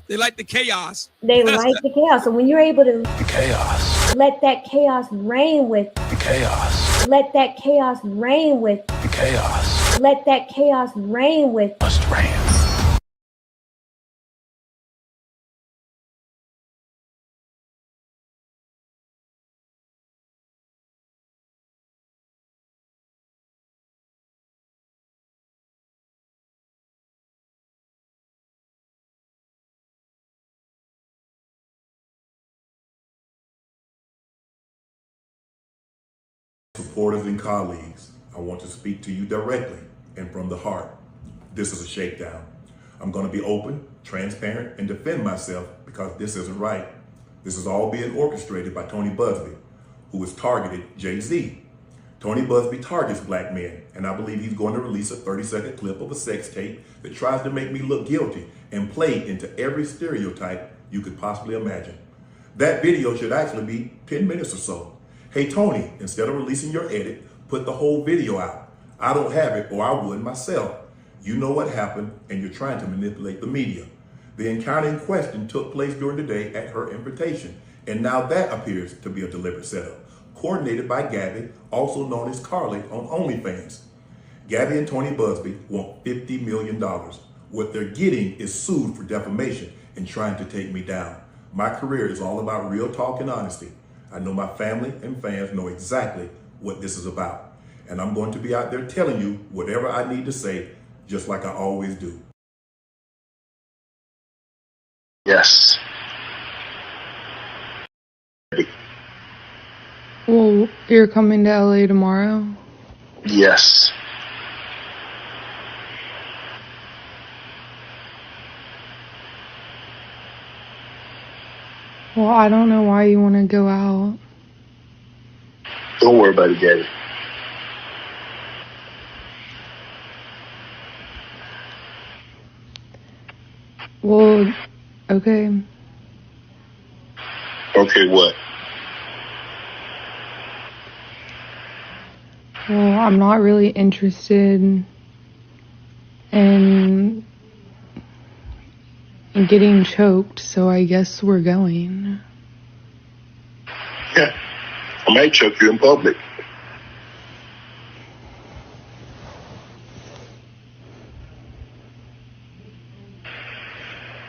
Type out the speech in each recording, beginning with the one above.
They like the chaos. They like the chaos. So when you're able to chaos, let that chaos reign with chaos, let that chaos reign with chaos, let that chaos reign with must reign. Supporters and colleagues, I want to speak to you directly and from the heart. This is a shakedown. I'm going to be open, transparent, and defend myself because this isn't right. This is all being orchestrated by Tony Busby, who has targeted Jay-Z. Tony Busby targets black men, and I believe he's going to release a 30-second clip of a sex tape that tries to make me look guilty and play into every stereotype you could possibly imagine. That video should actually be 10 minutes or so. Hey Tony, instead of releasing your edit, put the whole video out. I don't have it, or I would myself. You know what happened, and you're trying to manipulate the media. The encounter in question took place during the day at her invitation, and now that appears to be a deliberate setup, coordinated by Gabby, also known as Carly on OnlyFans. Gabby and Tony Busby want $50 million. What they're getting is sued for defamation and trying to take me down. My career is all about real talk and honesty. I know my family and fans know exactly what this is about. And I'm going to be out there telling you whatever I need to say, just like I always do. Yes. Well, you're coming to LA tomorrow? Yes. Well, I don't know why you want to go out. Don't worry about it, Gabby. Well, okay. Okay, what? Well, I'm not really interested in getting choked, so I guess we're going. Yeah. I might choke you in public.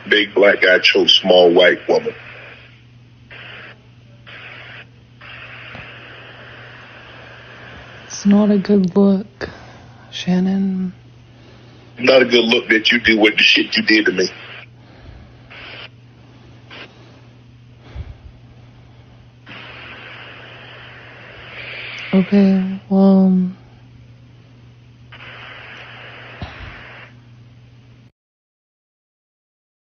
Big black guy chokes small white woman. It's not a good look, Shannon. Not a good look that you did with the shit you did to me. Okay, well...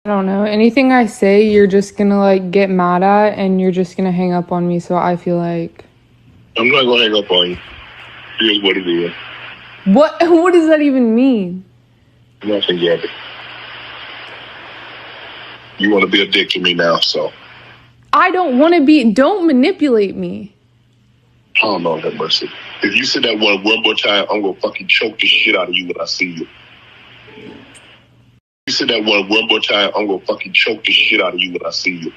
I don't know. Anything I say, you're just gonna, like, get mad at, and you're just gonna hang up on me, so I feel like... I'm not gonna hang up on you. Here's what it is. What does that even mean? Nothing, Gabby. You want to be a dick to me now, so... I don't want to be... Don't manipulate me. Oh, Lord have mercy. If you say that one more time, I'm gonna fucking choke the shit out of you when I see you. If you say that one more time, I'm gonna fucking choke the shit out of you when I see you.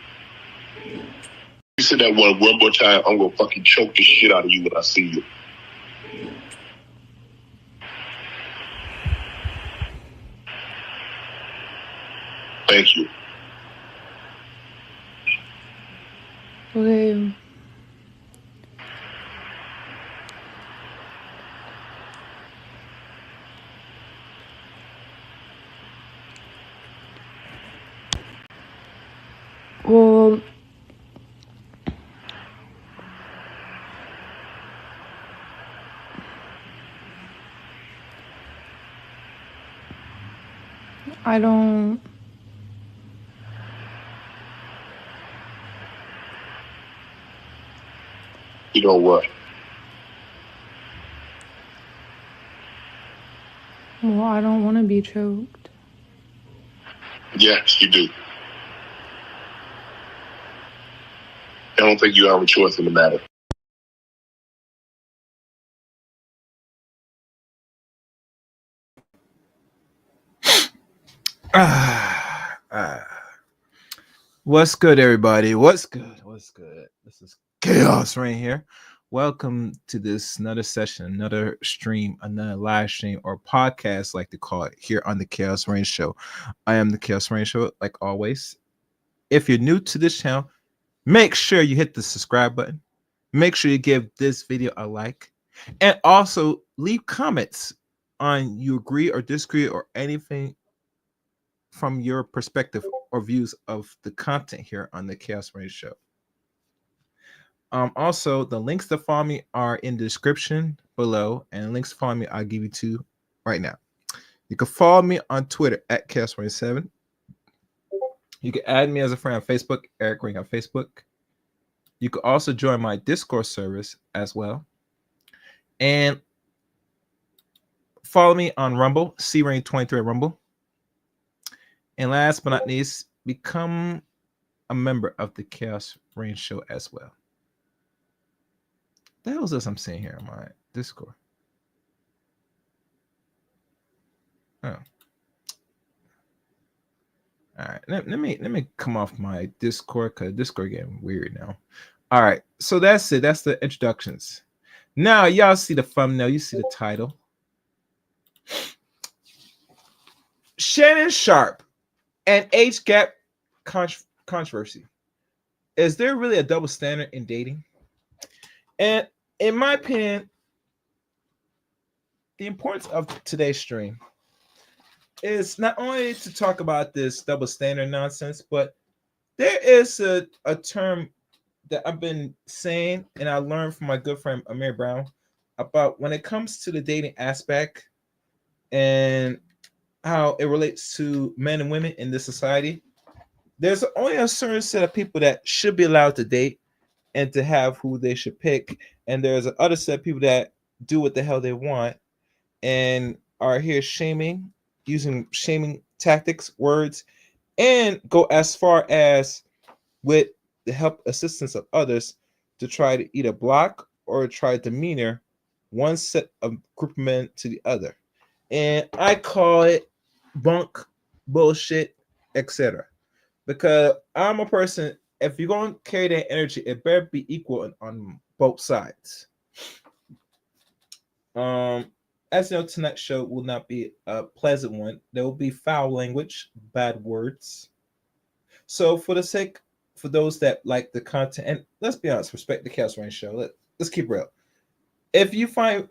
If you say that one more time, I'm gonna fucking choke the shit out of you when I see you. Thank you. Okay. Well, I don't... You know what? Well, I don't want to be choked. Yes, you do. I don't think you have a choice in the matter. What's good, everybody? What's good? What's good? This is Chaos right here. Welcome to this another session, another stream, another live stream or podcast, like to call it, here on the Chaos Rain Show. I am the Chaos Rain Show, like always. If you're new to this channel, make sure you hit the subscribe button. Make sure you give this video a like, and also leave comments on you agree or disagree or anything from your perspective or views of the content here on the Chaos Rain Show. Also, the links to follow me are in the description below, and links to follow me I'll give you to right now. You can follow me on Twitter at Chaos27. You can add me as a friend on Facebook, Eric Ring on Facebook. You can also join my Discord service as well. And follow me on Rumble, CRain23 at Rumble. And last but not least, become a member of the Chaos Rain Show as well. The hell is this I'm seeing here on my Discord? Oh. All right, let me come off my Discord because Discord getting weird now. All right, so that's it. That's the introductions. Now y'all see the thumbnail. You see the title. Shannon Sharpe and age gap controversy. Is there really a double standard in dating? And in my opinion, the importance of today's stream is not only to talk about this double standard nonsense, but there is a term that I've been saying and I learned from my good friend Amir Brown about when it comes to the dating aspect and how it relates to men and women in this society. There's only a certain set of people that should be allowed to date and to have who they should pick. And there's another set of people that do what the hell they want and are here using shaming tactics, words, and go as far as with the help assistance of others to try to either block or try to demeanor one set of group of men to the other. And I call it bunk, bullshit, etc. Because I'm a person, if you're going to carry that energy, it better be equal on both sides. As you know, tonight's show will not be a pleasant one. There will be foul language, bad words. So for those that like the content, and let's be honest, respect the Chaos Rain Show. Let's keep real. If you find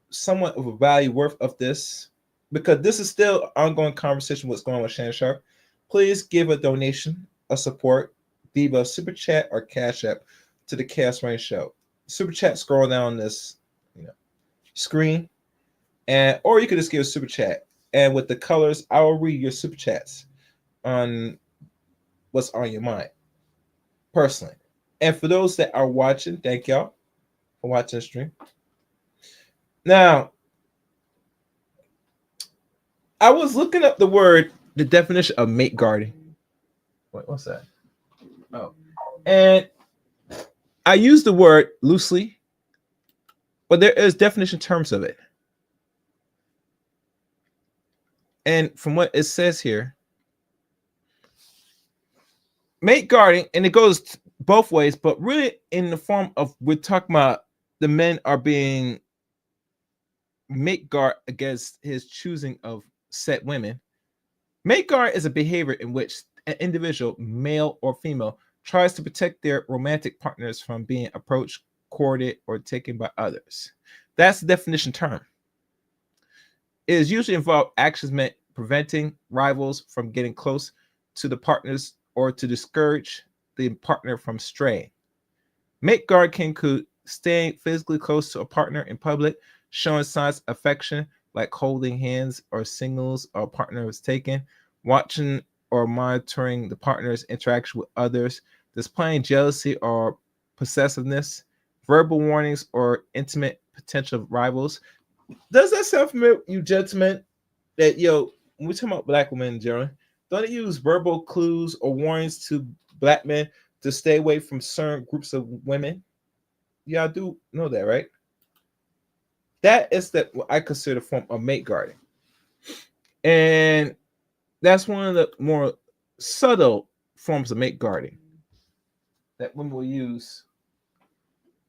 somewhat of a value worth of this, because this is still an ongoing conversation what's going on with Shannon Sharpe, please give a donation, a support, either super chat or cash app to the Chaos Rain Show. Super chat, scroll down this screen, and or you could just give a super chat. And with the colors, I will read your super chats on what's on your mind, personally. And for those that are watching, thank y'all for watching the stream. Now, I was looking up the definition of mate guarding. Wait, what's that? Oh, and I use the word loosely, but there is definition terms of it. And from what it says here, mate guarding, and it goes both ways, but really in the form of we're talking about the men are being mate guard against his choosing of set women. Mate guard is a behavior in which an individual, male or female, tries to protect their romantic partners from being approached, courted, or taken by others. That's the definition term. It is usually involved actions meant preventing rivals from getting close to the partners or to discourage the partner from straying. Mate guard can include staying physically close to a partner in public, showing signs of affection like holding hands or signals a partner is taken, watching or monitoring the partner's interaction with others, displaying jealousy or possessiveness, verbal warnings or intimate potential rivals. Does that sound familiar, you gentlemen? That when we talk about black women in general, don't they use verbal clues or warnings to black men to stay away from certain groups of women? Y'all do know that, right? That is what I consider a form of mate guarding. And that's one of the more subtle forms of mate guarding that women will use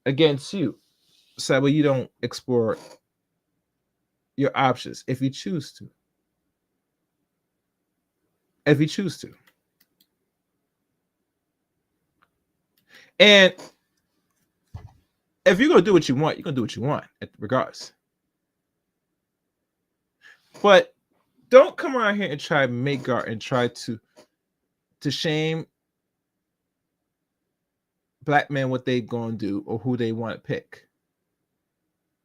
against you, so that way you don't explore your options if you choose to. If you choose to. And if you're gonna do what you want, you're gonna do what you want, regardless. But don't come around here and try to make guard and try to shame black men what they gonna do or who they want to pick.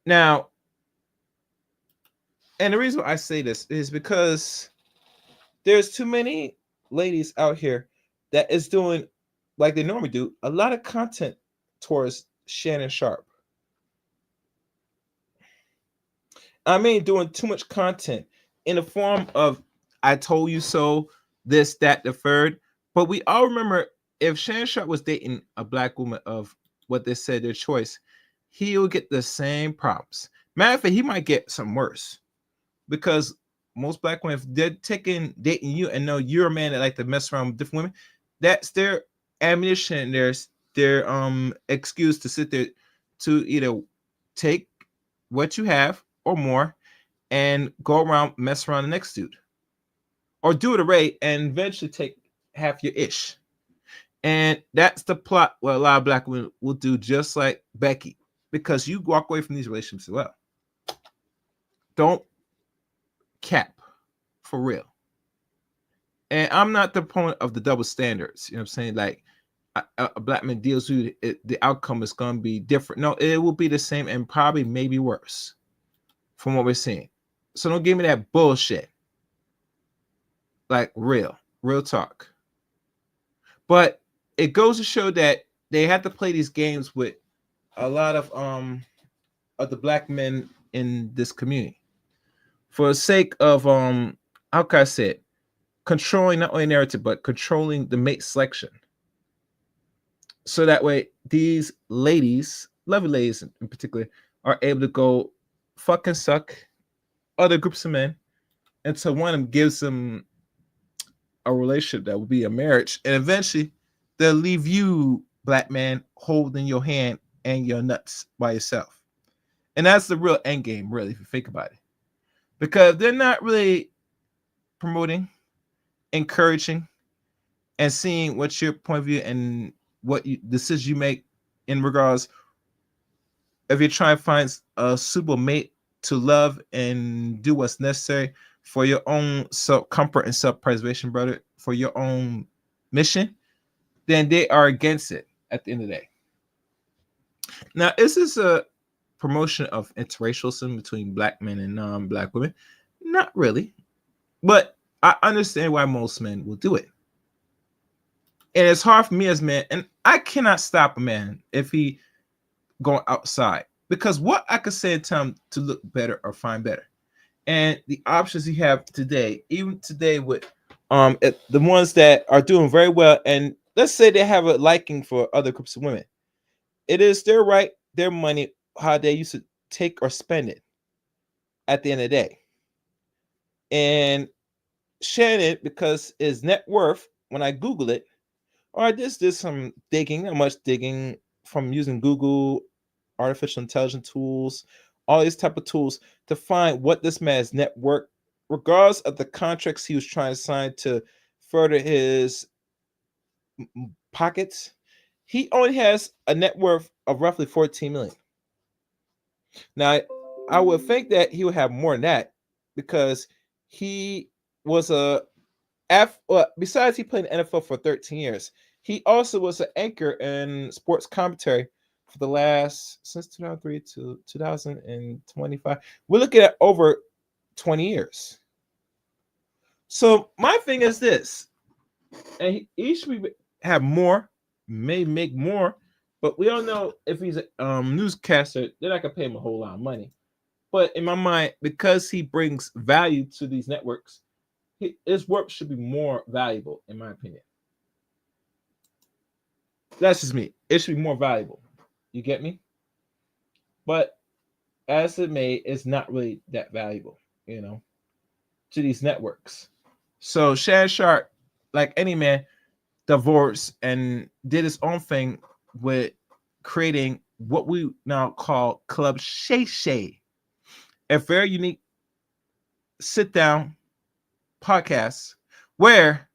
Now, and the reason why I say this is because there's too many ladies out here that is doing, like they normally do, a lot of content towards Shannon Sharpe. I mean, doing too much content in the form of "I told you so," this, that, the third. But we all remember, if Shannon Sharpe was dating a black woman of what they said their choice, he'll get the same problems. Matter of fact, he might get some worse, because most black women, if they're dating you and know you're a man that like to mess around with different women, that's their ammunition. There's their excuse to sit there to either take what you have or more and go around, mess around the next dude, or do it array and eventually take half your ish. And that's the plot what a lot of black women will do, just like Becky, because you walk away from these relationships as well. Don't cap, for real. And I'm not the opponent of the double standards. You know what I'm saying? Like a black man deals with it, the outcome is going to be different. No, it will be the same and probably maybe worse from what we're seeing. So don't give me that bullshit. Like real talk. But it goes to show that they have to play these games with a lot of the black men in this community for the sake of how can I say it, controlling not only narrative but controlling the mate selection. So that way these ladies, lovely ladies in particular, are able to go fucking suck other groups of men until one of them gives them a relationship that will be a marriage, and eventually they'll leave you, black man, holding your hand and your nuts by yourself. And that's the real end game, really, if you think about it, because they're not really promoting, encouraging, and seeing what's your point of view and what decisions you make in regards if you're trying to find a suitable mate to love and do what's necessary for your own self-comfort and self-preservation, brother, for your own mission, then they are against it at the end of the day. Now, is this a promotion of interracialism between black men and non-black women? Not really. But I understand why most men will do it. And it's hard for me as a man, and I cannot stop a man if he going outside, because what I could say and tell him to look better or find better. And the options you have today, even today with the ones that are doing very well, and let's say they have a liking for other groups of women, it is their right, their money, how they used to take or spend it at the end of the day. And Shannon, because his net worth, when I Google it, or I just did some digging, not much digging, from using Google, artificial intelligence tools, all these type of tools to find what this man's net worth, regardless of the contracts he was trying to sign to further his pockets. He only has a net worth of roughly 14 million. Now, I would think that he would have more than that, because he was besides he played in the NFL for 13 years, he also was an anchor in sports commentary for the last, since 2003 to 2025. We're looking at over 20 years. So my thing is this, and he should have more, may make more, but we all know if he's a newscaster, they're not gonna pay him a whole lot of money. But in my mind, because he brings value to these networks, his work should be more valuable, in my opinion. That's just me. It should be more valuable. You get me? But as it may, it's not really that valuable, to these networks. So Shannon Sharpe, like any man, divorced and did his own thing with creating what we now call Club Shay Shay, a very unique sit down podcast where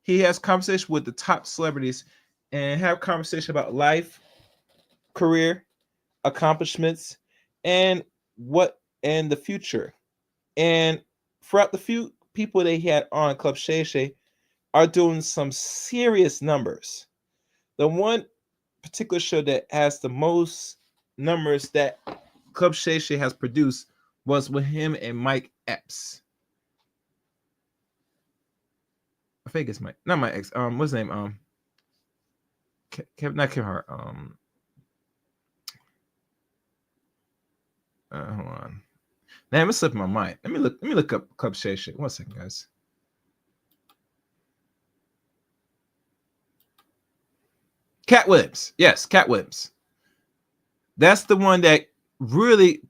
he has conversation with the top celebrities and have conversation about life, career, accomplishments, and the future. And throughout the few people they had on Club Shay Shay are doing some serious numbers. The one particular show that has the most numbers that Club Shay Shay has produced was with him and Mike Epps. I think it's Mike, not Mike Epps. What's his name? Not Kevin Hart. Hold on. Damn, it's slipping my mind. Let me look up Club Shay Shay. 1 second, guys. Cat Williams. Yes, Cat Williams. That's the one that really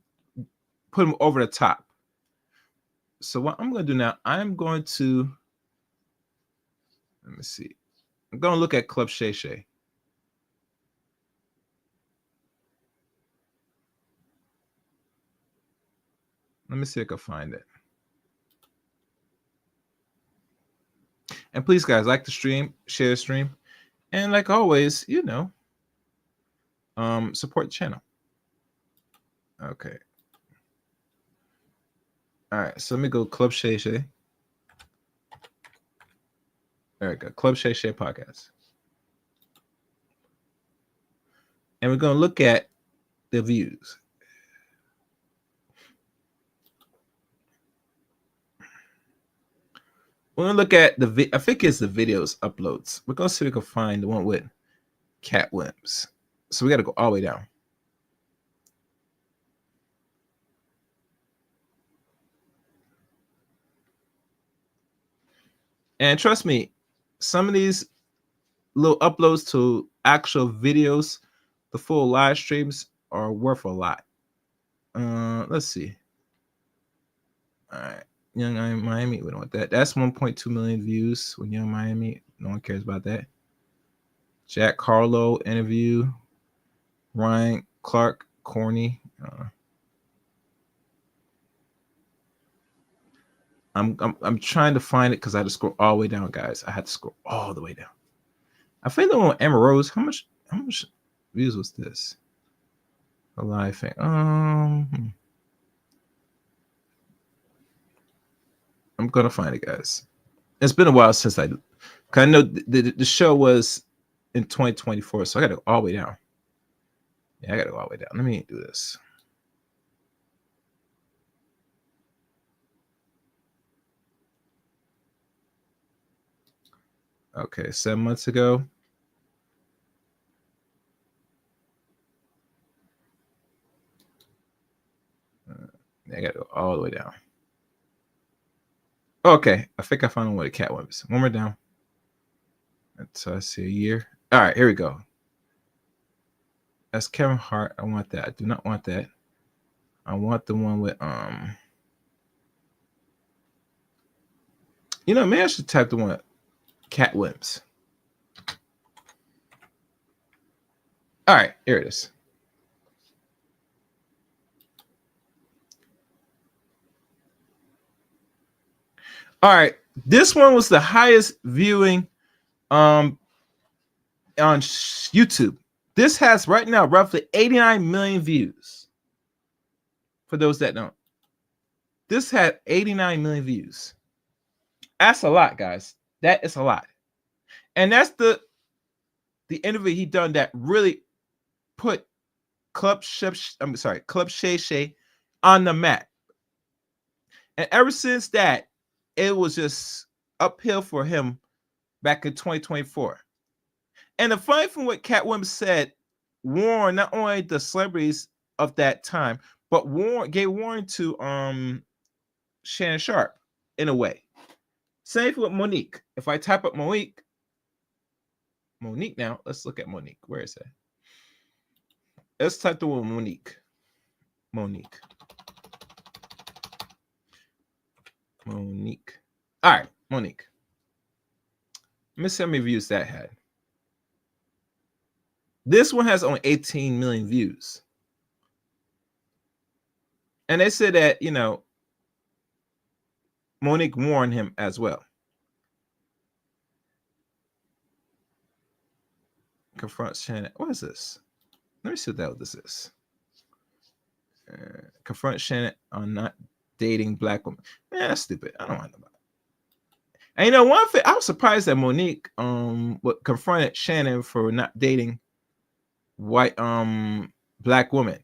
put him over the top. So what I'm going to do now, I'm going to, let me see. I'm going to look at Club Shay Shay. Let me see if I can find it. And please, guys, like the stream, share the stream. And like always, support the channel. Okay. All right, so let me go Club Shay Shay. There we go, Club Shay Shay podcast. And we're going to look at the views. We're going to look at I think it's the videos uploads. We're going to see if we can find the one with Cat Williams. So we got to go all the way down. And trust me, some of these little uploads to actual videos, the full live streams, are worth a lot. Let's see. All right. Young Miami, we don't want that. That's 1.2 million views with Young Miami. No one cares about that. Jack Harlow interview. Ryan Clark, corny. I'm trying to find it because I had to scroll all the way down, guys. I had to scroll all the way down. I think the one with Emma Rose. How much views was this? A live thing. I'm gonna find it, guys. It's been a while since I know the show was in 2024, so I gotta go all the way down. Yeah, I gotta go all the way down. Let me do this. Okay, 7 months ago. I gotta go all the way down. Okay, I think I found one with a Cat Williams. One more down. So I see a year. All right, here we go. That's Kevin Hart. I want that. I do not want that. I want the one with maybe I should type the one with Cat Williams. All right, here it is. All right, this one was the highest viewing on YouTube. This has right now roughly 89 million views. For those that don't, this had 89 million views. That's a lot, guys. That is a lot. And that's the interview he done that really put Club Shay Shay on the map. And ever since that, it was just uphill for him back in 2024. And the funny thing what Cat Williams said warned not only the celebrities of that time, but gave warning to Shannon Sharpe in a way. Same thing with Monique. If I type up Monique now, let's look at Monique. Where is that? Let's type the word Monique. All right, Monique. Let me see how many views that had. This one has only 18 million views. And they said that, you know, Monique warned him as well. Confront Shannon. What is this? Let me see what this is. Confront Shannon on not dating black women. Man, that's stupid. I don't want to know about it. And you know, one thing, I was surprised that Monique confronted Shannon for not dating white black women,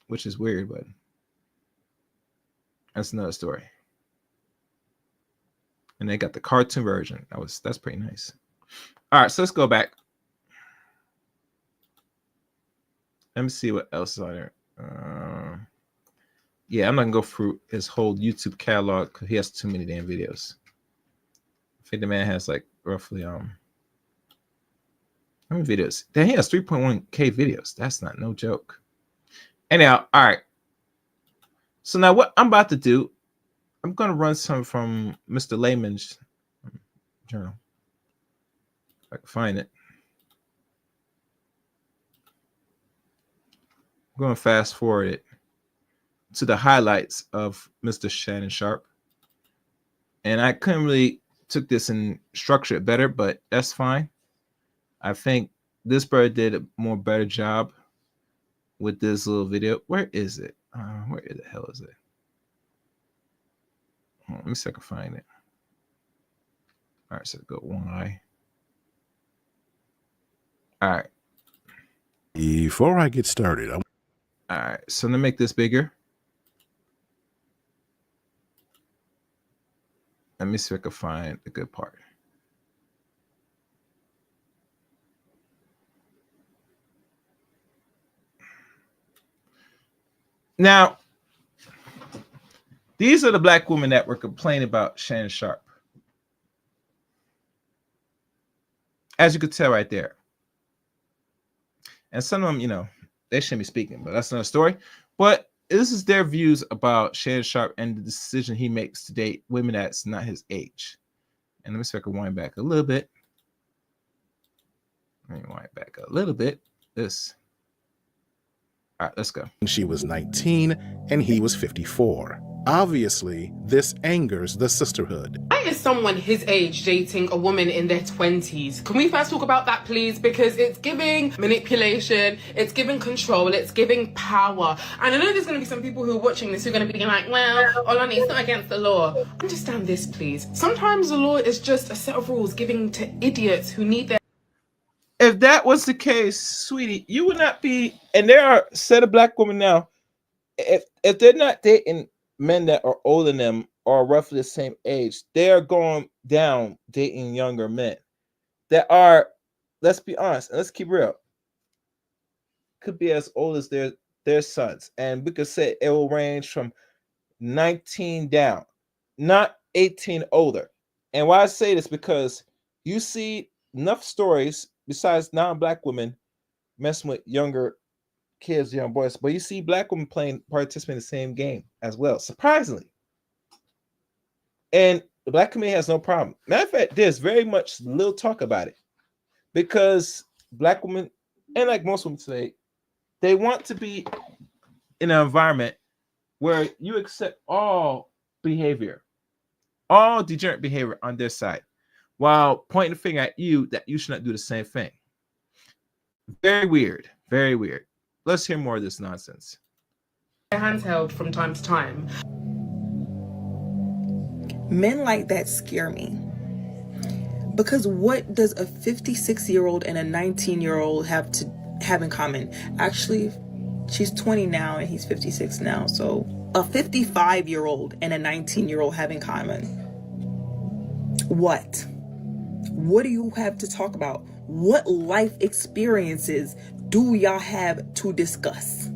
which is weird, but that's another story. And they got the cartoon version. That's pretty nice. All right, so let's go back. Let me see what else is on there. Yeah, I'm not gonna go through his whole YouTube catalog because he has too many damn videos. I think the man has like roughly how many videos? Then he has 3.1K videos. That's not no joke. Anyhow, all right. So now what I'm about to do, I'm gonna run some from Mr. Layman's journal. If I can find it. I'm going to fast forward it to the highlights of Mr. Shannon Sharpe. And I couldn't really took this and structure it better, but that's fine. I think this brother did a more better job with this little video. Where is it? Where the hell is it? Let me see if I can find it. All right, so go one eye. All right. Before I get started, all right, so let me make this bigger. Let me see if I can find the good part. Now, these are the black women that were complaining about Shannon Sharpe. As you could tell right there. And some of them, you know, they shouldn't be speaking, but that's another story. But this is their views about Shannon Sharpe and the decision he makes to date women that's not his age. And let me see if I can wind back a little bit. Let me wind back a little bit. This. All right, let's go. She was 19 and he was 54. Obviously, this angers the sisterhood. Why is someone his age dating a woman in their 20s? Can we first talk about that, please? Because it's giving manipulation, it's giving control, it's giving power. And I know there's going to be some people who are watching this who are going to be like, well, Olani, it's not against the law. Understand this, please. Sometimes the law is just a set of rules given to idiots who need their... If that was the case, sweetie, you would not be... And there are a set of black women now, if they're not dating men that are older than them or roughly the same age, they are going down dating younger men that are, let's be honest, and let's keep real, could be as old as their sons. And we could say it will range from 19 down, not 18 older. And why I say this, because you see enough stories besides non-black women messing with younger kids, young boys, but you see black women participating in the same game as well, surprisingly. And the black community has no problem. Matter of fact, there's very much little talk about it because black women, and like most women today, they want to be in an environment where you accept all behavior, all degenerate behavior on their side, while pointing the finger at you that you should not do the same thing. Very weird, very weird. Let's hear more of this nonsense. handheld from time to time. Men like that scare me. Because what does a 56-year-old and a 19-year-old have in common? Actually, she's 20 now and he's 56 now. So a 55-year-old and a 19-year-old have in common. What? What do you have to talk about? What life experiences do y'all have to discuss?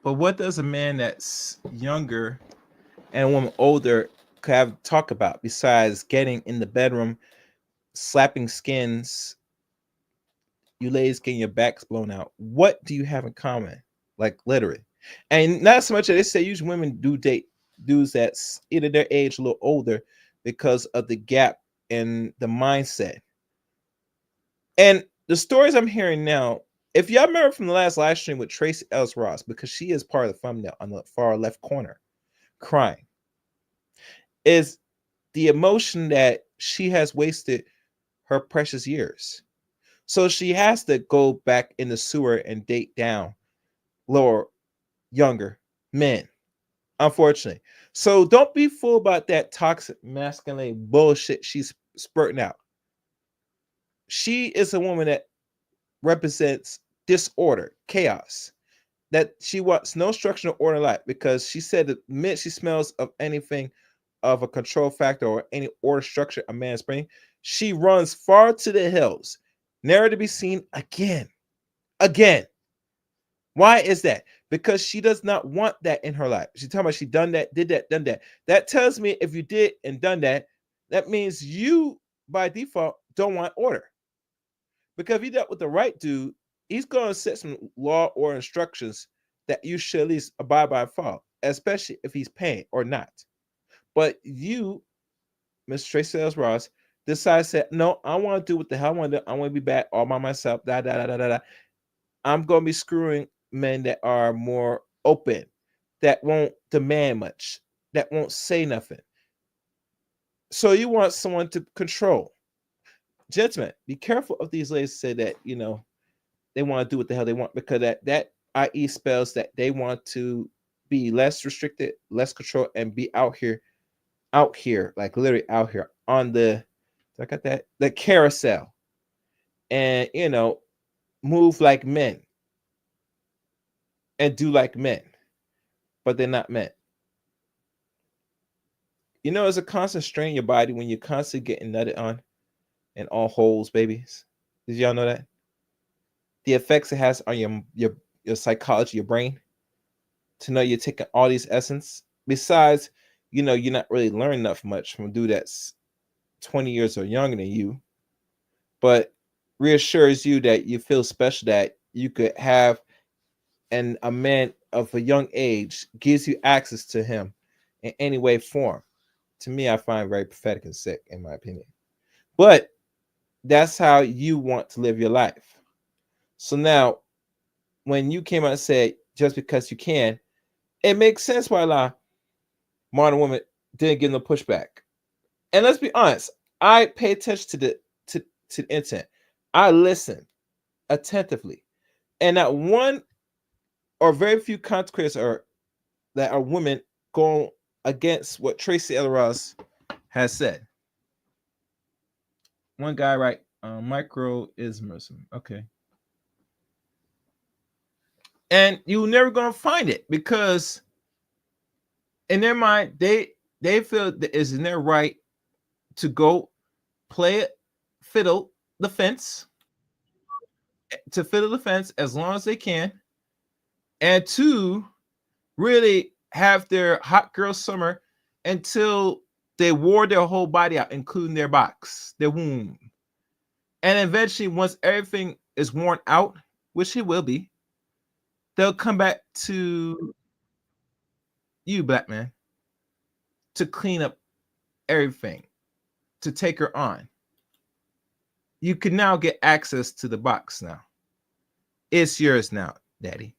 But what does a man that's younger and a woman older could have to talk about besides getting in the bedroom, slapping skins, you ladies getting your backs blown out? What do you have in common? Like literally. And not so much that they say usually women do date dudes that's either their age, a little older, because of the gap in the mindset. And the stories I'm hearing now, if y'all remember from the last live stream with Tracy Ellis Ross, because she is part of the thumbnail on the far left corner, crying, is the emotion that she has wasted her precious years. So she has to go back in the sewer and date down lower, younger men, unfortunately. So don't be fooled about that toxic masculine bullshit she's spurting out. She is a woman that represents disorder, chaos, that she wants no structure or order in life, because she said the minute she smells of anything of a control factor or any order structure a man's bringing, she runs far to the hills, never to be seen again. Again. Why is that? Because she does not want that in her life. She's talking about she done that, did that, done that. That tells me if you did and done that, that means you, by default, don't want order. Because if you dealt with the right dude, he's going to set some law or instructions that you should at least abide by and follow, especially if he's paying or not. But you, Mr. Tracy Ellis Ross, decide, said, no, I want to do what the hell I want to do. I want to be back all by myself. I'm going to be screwing men that are more open, that won't demand much, that won't say nothing. So you want someone to control. Gentlemen, be careful of these ladies say that, they want to do what the hell they want, because that i.e. spells that they want to be less restricted, less control, and be out here, like literally out here on the carousel, and move like men and do like men, but they're not men. It's a constant strain in your body when you're constantly getting nutted on and all holes, babies. Did y'all know that? The effects it has on your psychology, your brain, to know you're taking all these essence. Besides, you're not really learning enough much from a dude that's 20 years or younger than you, but reassures you that you feel special, that you could have, and a man of a young age gives you access to him in any way, form. To me, I find very pathetic and sick, in my opinion. But that's how you want to live your life. So now, when you came out and said, just because you can, it makes sense why a lot of modern women didn't get no pushback. And let's be honest, I pay attention to the internet. I listen attentively. And not one or very few content creators that are women going against what Tracy Ellis Ross has said. One guy, right? Microismism. Okay. And you're never gonna find it, because in their mind, they feel that it's in their right to go play it, fiddle the fence, as long as they can, and to really have their hot girl summer until they wore their whole body out, including their box, their womb. And eventually, once everything is worn out, which it will be, they'll come back to you, black man, to clean up everything, to take her on. You can now get access to the box now. It's yours now, daddy.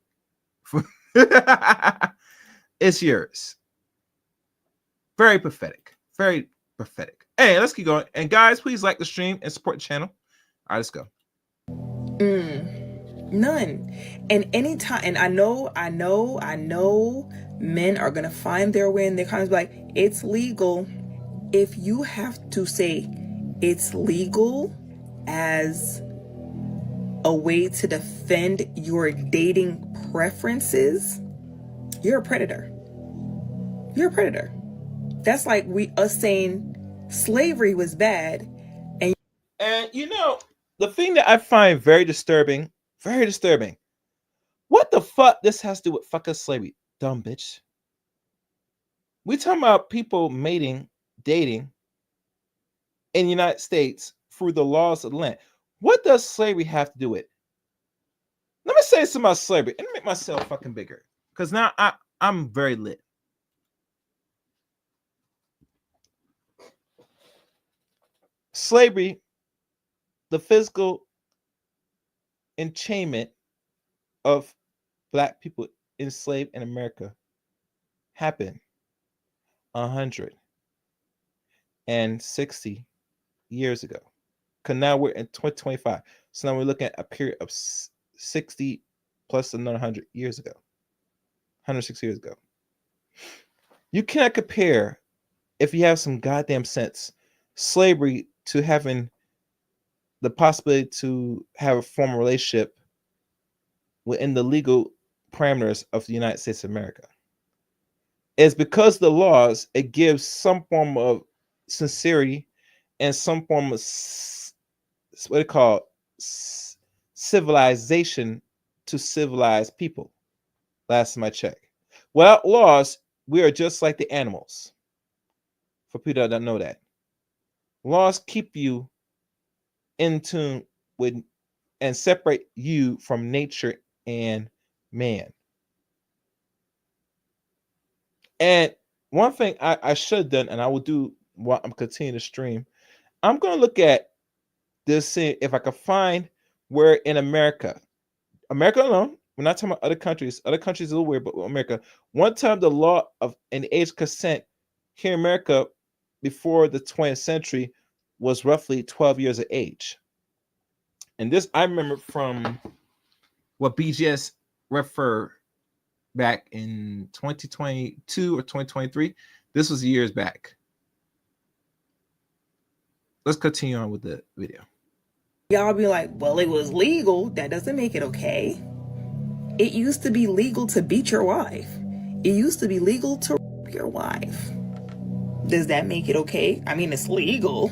It's yours. Very pathetic. Very pathetic. Hey, let's keep going. And guys, please like the stream and support the channel. All right, let's go. None. And anytime, and I know men are gonna find their way in their comments like, it's legal. If you have to say it's legal as a way to defend your dating preferences, you're a predator. You're a predator. That's like us saying slavery was bad. And the thing that I find very disturbing, what the fuck this has to do with fucking slavery, dumb bitch? We talking about people mating, dating in the United States through the laws of the land. What does slavery have to do with it? Let me say something about slavery and make myself fucking bigger, because now I'm very lit. Slavery, the physical enchainment of black people enslaved in America, happened 160 years ago. Because now we're in 2025. So now we're looking at a period of 60 plus another 100 years ago. 160 years ago. You cannot compare, if you have some goddamn sense, slavery to having the possibility to have a formal relationship within the legal parameters of the United States of America. It's because the laws, it gives some form of sincerity and some form of what they call civilization to civilized people. Last time I checked. Without laws, we are just like the animals. For people that don't know that, laws keep you in tune with and separate you from nature and man. And one thing I should have done, and I will do while I'm continuing to stream, I'm going to look at this, see if I can find where in America alone, we're not talking about other countries. Other countries are a little weird, but America, one time the law of an age consent here in America before the 20th century was roughly 12 years of age. And this I remember from what BGS referred back in 2022 or 2023. This was years back. Let's continue on with the video. Y'all be like, well, it was legal. That doesn't make it okay. It used to be legal to beat your wife. It used to be legal to rape your wife. Does that make it okay? I mean, it's legal.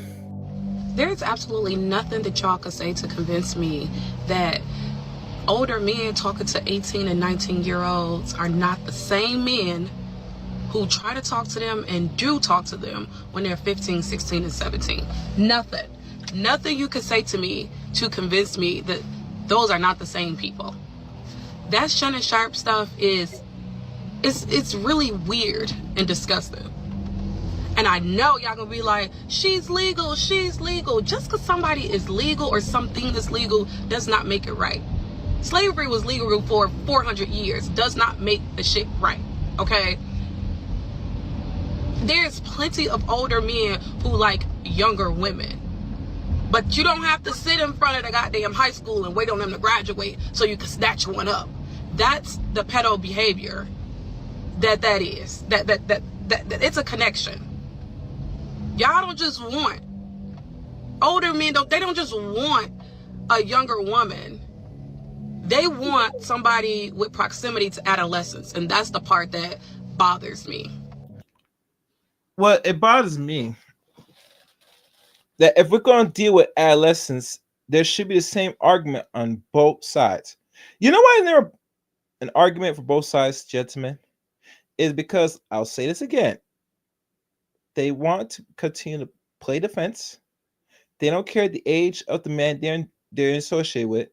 There's absolutely nothing that y'all could say to convince me that older men talking to 18 and 19-year-olds are not the same men who try to talk to them and do talk to them when they're 15, 16, and 17. Nothing. Nothing you could say to me to convince me that those are not the same people. That Shannon Sharpe stuff it's really weird and disgusting. And I know y'all gonna be like, she's legal. Just because somebody is legal or something is legal does not make it right. Slavery was legal for 400 years. Does not make the shit right, okay? There's plenty of older men who like younger women. But you don't have to sit in front of the goddamn high school and wait on them to graduate so you can snatch one up. That's the pedo behavior that is. That it's a connection. Y'all don't just want older men, they don't just want a younger woman. They want somebody with proximity to adolescence, and that's the part that bothers me. Well, it bothers me that if we're going to deal with adolescence, there should be the same argument on both sides. You know why there's an argument for both sides, gentlemen? Is because, I'll say this again, they want to continue to play defense. They don't care the age of the man they're associated with.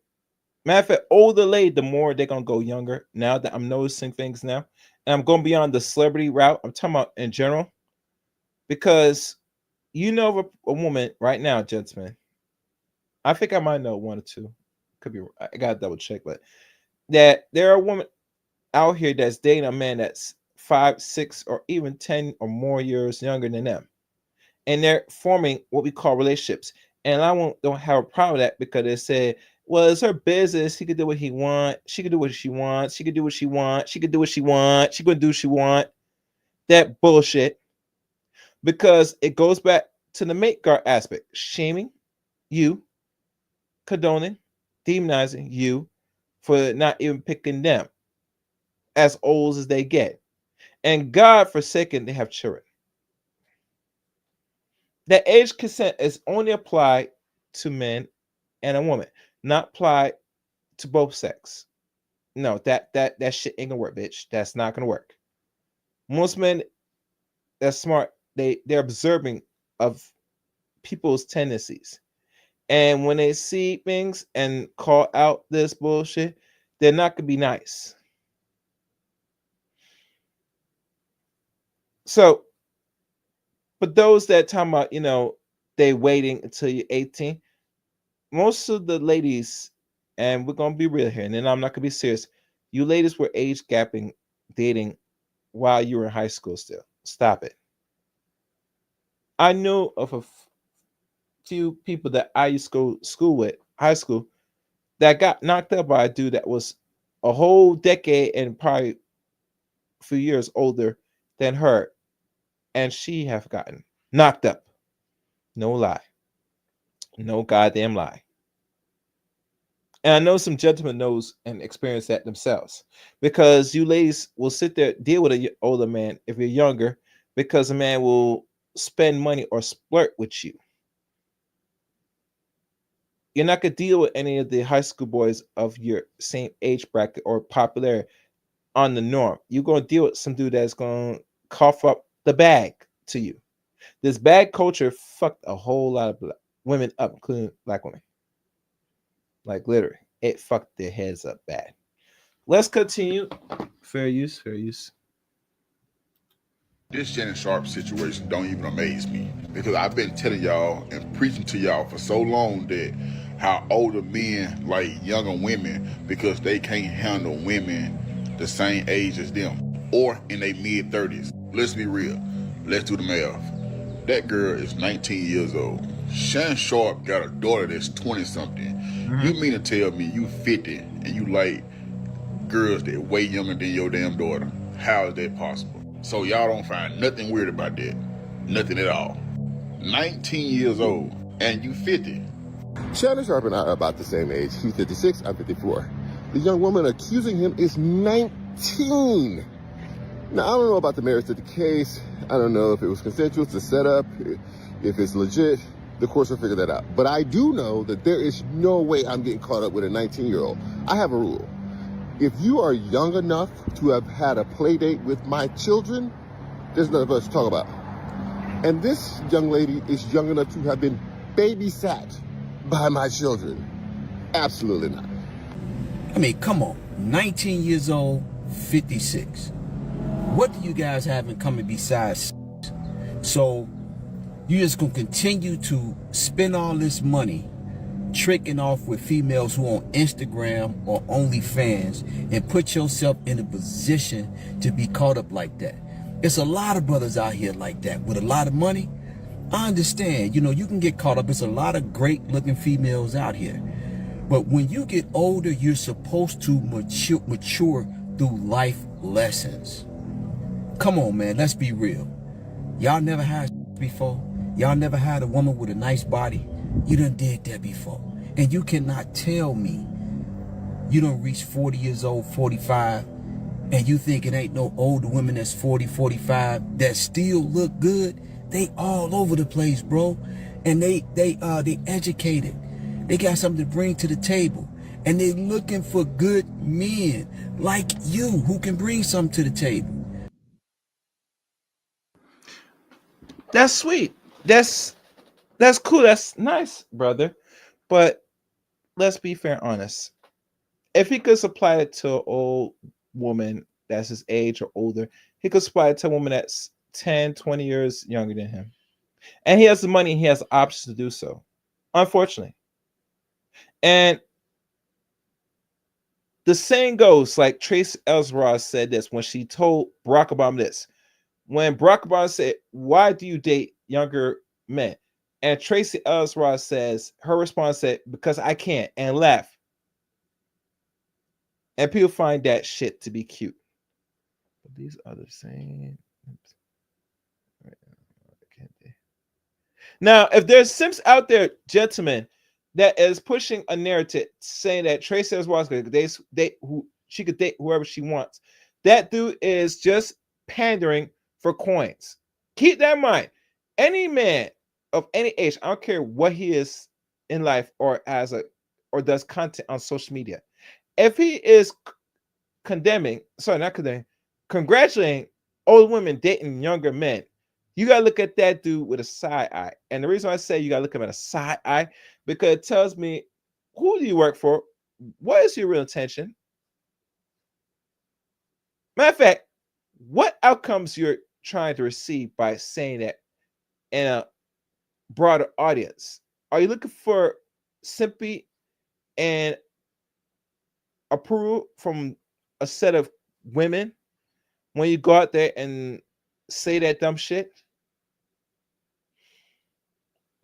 Matter of fact, older lady, the more they're going to go younger. Now that I'm noticing things now. And I'm going beyond the celebrity route. I'm talking about in general. Because you know a woman right now, gentlemen. I think I might know one or two. Could be, I got to double check. But that there are women out here that's dating a man that's 5, 6, or even 10 or more years younger than them. And they're forming what we call relationships. And I don't have a problem with that because they say, well, it's her business. He could do what he wants. She could do what she wants. She could do what she wants. She could do what she wants. She could do what she wants. That bullshit. Because it goes back to the mate guard aspect. Shaming you, condoning, demonizing you for not even picking them as old as they get. And God forsaken, they have children. That age consent is only applied to men and a woman, not applied to both sex. No, that shit ain't gonna work, bitch. That's not gonna work. Most men that's smart, they're observing of people's tendencies. And when they see things and call out this bullshit, they're not gonna be nice. So, but those that talking about, they waiting until you're 18. Most of the ladies, and we're gonna be real here, and then I'm not gonna be serious. You ladies were age gapping, dating while you were in high school still. Stop it. I knew of a few people that I used to go school with, high school, that got knocked up by a dude that was a whole decade and probably a few years older than her, and she have gotten knocked up. No lie. No goddamn lie. And I know some gentlemen knows and experience that themselves, because you ladies will sit there deal with an older man if you're younger, because a man will spend money or flirt with you. You're not gonna deal with any of the high school boys of your same age bracket or popularity on the norm. You're gonna deal with some dude that's gonna cough up the bag to you. This bad culture fucked a whole lot of women up, including black women. Like literally, it fucked their heads up bad. Let's continue. Fair use, fair use. This Shannon Sharpe situation don't even amaze me, because I've been telling y'all and preaching to y'all for so long that how older men like younger women because they can't handle women the same age as them or in their mid-30s. Let's be real. Let's do the math. That girl is 19 years old. Shannon Sharpe got a daughter that's 20-something. You mean to tell me you 50 and you like girls that way younger than your damn daughter? How is that possible? So y'all don't find nothing weird about that. Nothing at all. 19 years old and you 50. Shannon Sharpe and I are about the same age. He's 56, I'm 54. The young woman accusing him is 19. Now, I don't know about the merits of the case. I don't know if it was consensual, it's a setup, if it's legit. The courts will figure that out. But I do know that there is no way I'm getting caught up with a 19-year-old. I have a rule. If you are young enough to have had a play date with my children, there's nothing else to talk about. And this young lady is young enough to have been babysat by my children. Absolutely not. I mean, come on. 19 years old, 56. What do you guys have in common besides? So you just gonna continue to spend all this money tricking off with females who on Instagram or OnlyFans and put yourself in a position to be caught up like that. It's a lot of brothers out here like that with a lot of money. I understand, you know, you can get caught up. It's a lot of great looking females out here. But when you get older, you're supposed to mature through life lessons. Come on, man, let's be real. Y'all never had before. Y'all never had a woman with a nice body. You done did that before. And you cannot tell me you done reach 40 years old, 45, and you think it ain't no older women that's 40, 45 that still look good. They all over the place, bro. And they educated. They got something to bring to the table. And they looking for good men like you who can bring something to the table. That's sweet. That's cool. That's nice, brother. But let's be fair and honest. If he could supply it to an old woman that's his age or older, he could supply it to a woman that's 10, 20 years younger than him. And he has the money, he has the options to do so. Unfortunately. And the saying goes, like Tracy Ellis said this when she told Barack Obama this. When Barack Obama said, "Why do you date younger men?" And Tracy Ellis says, her response said, "Because I can't," and laugh. And people find that shit to be cute. But these are the same. Now, if there's simps out there, gentlemen, that is pushing a narrative saying that Tracy Ellis could date who she could date whoever she wants, that dude is just pandering for coins. Keep that in mind. Any man of any age, I don't care what he is in life or does content on social media, if he is congratulating old women dating younger men, you gotta look at that dude with a side eye. And the reason I say you gotta look at him with a side eye, because it tells me, who do you work for? What is your real intention? Matter of fact, what outcomes you're trying to receive by saying that in a broader audience? Are you looking for sympathy and approval from a set of women when you go out there and say that dumb shit?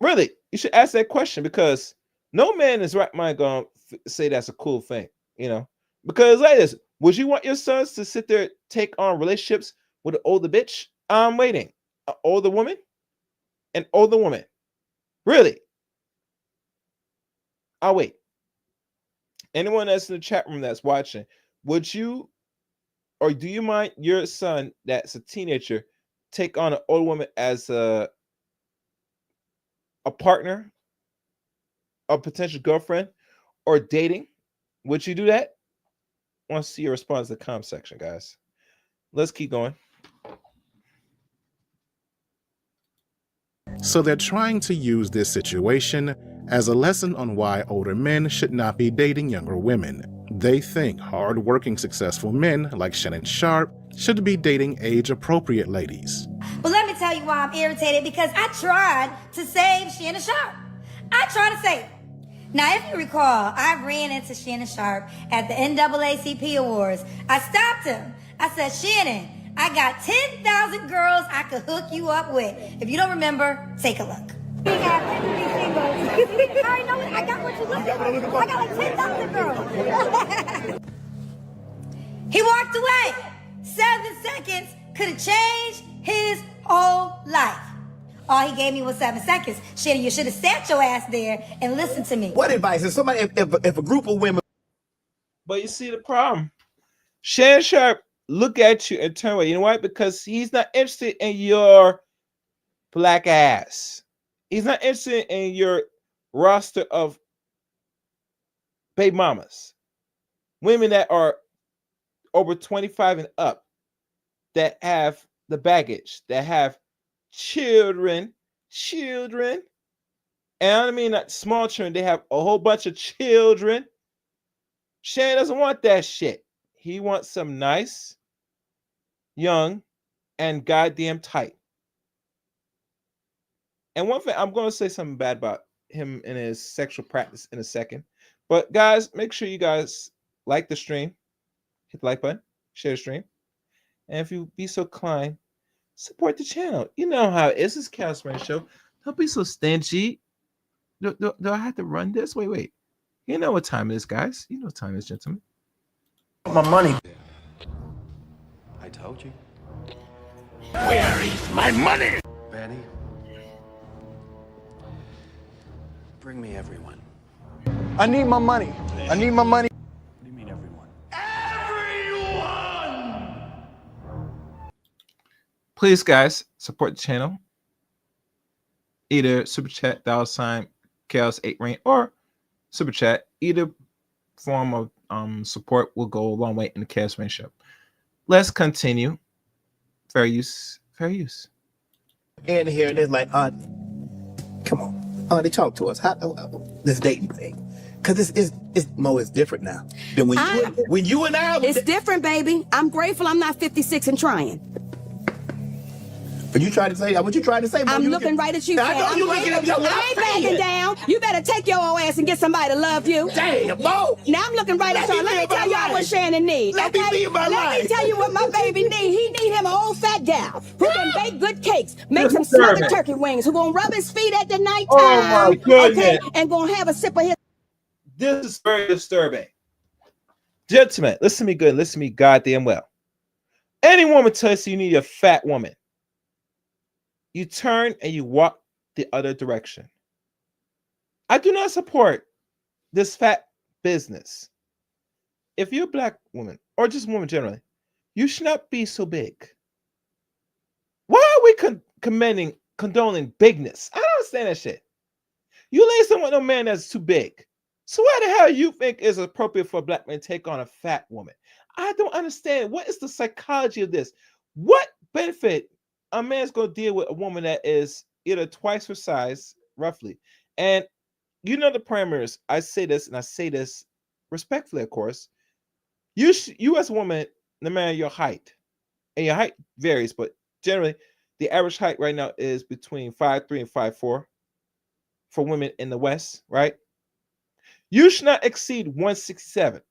Really, you should ask that question, because no man is right mind going to say that's a cool thing, you know? Because like this, would you want your sons to sit there take on relationships with an older bitch? I'm waiting. An older woman? An older woman. Really? I'll wait. Anyone that's in the chat room that's watching, would you, or do you mind your son that's a teenager take on an old woman as a partner, a potential girlfriend, or dating? Would you do that? I want to see your response in the comment section, guys. Let's keep going. So they're trying to use this situation as a lesson on why older men should not be dating younger women. They think hard-working, successful men like Shannon Sharpe should be dating age-appropriate ladies. But let me tell you why I'm irritated, because I tried to save Shannon Sharpe. I tried to save her. Now, if you recall, I ran into Shannon Sharpe at the NAACP Awards. I stopped him. I said, Shannon, I got 10,000 girls I could hook you up with. If you don't remember, take a look. I know, I got what you looking for. I got like 10,000 girls. He walked away. 7 seconds could have changed his whole life. All he gave me was 7 seconds. Shannon, you should have sat your ass there and listened to me. What advice? If somebody, if a group of women. But you see the problem. Shannon Sharpe look at you and turn away. You know why? Because he's not interested in your black ass. He's not interested in your roster of baby mamas. Women that are over 25 and up, that have the baggage, that have children. And I mean not small children, they have a whole bunch of children. Shannon doesn't want that shit. He wants some nice, young, and goddamn tight. And one thing, I'm going to say something bad about him and his sexual practice in a second. But guys, make sure you guys like the stream. Hit the like button. Share the stream. And if you be so kind, support the channel. You know how it is. This Chaos Rain Show. Don't be so stingy. Do I have to run this? Wait. You know what time it is, guys. You know what time it is, gentlemen. My money. I told you. Where is my money? Benny. Bring me everyone. I need my money. I need my money. What do you mean everyone? Everyone! Please, guys, support the channel. Either super chat, $ Chaos 8 Rain, or super chat. Either form of support will go a long way in the Chaos Rain Show. Let's continue. Fair use. In here, and it's like, come on. They talk to us. How this dating thing? Because it's Mo is different now than when you and I. It's different, baby. I'm grateful I'm not 56 and trying. But you trying to say what you trying to say? Mo, I'm looking right at you. I know you looking at me. I ain't backing down. You better take your old ass and get somebody to love you. Damn, Mo. Now I'm looking right at y'all. Let me tell y'all what Shannon needs. Let me tell you what my baby need. He need him an old fat gal who can bake good cakes, make some smothered turkey wings, who gonna rub his feet at the nighttime. Oh my goodness. Okay, and gonna have a sip of his. This is very disturbing. Gentlemen, listen to me good. Listen to me goddamn well. Any woman tells you you need a fat woman, you turn and you walk the other direction. I do not support this fat business. If you're a black woman, or just a woman generally, you should not be so big. Why are we condoning bigness? I don't understand that shit. You ladies don't want no man that's too big. So why the hell you think is appropriate for a black man to take on a fat woman? I don't understand. What is the psychology of this? What benefit a man's going to deal with a woman that is either twice her size, roughly? And you know the parameters. I say this, and I say this respectfully, of course. You as a woman, no matter your height, and your height varies, but generally, the average height right now is between 5'3" and 5'4". for women in the West, right? You should not exceed 167.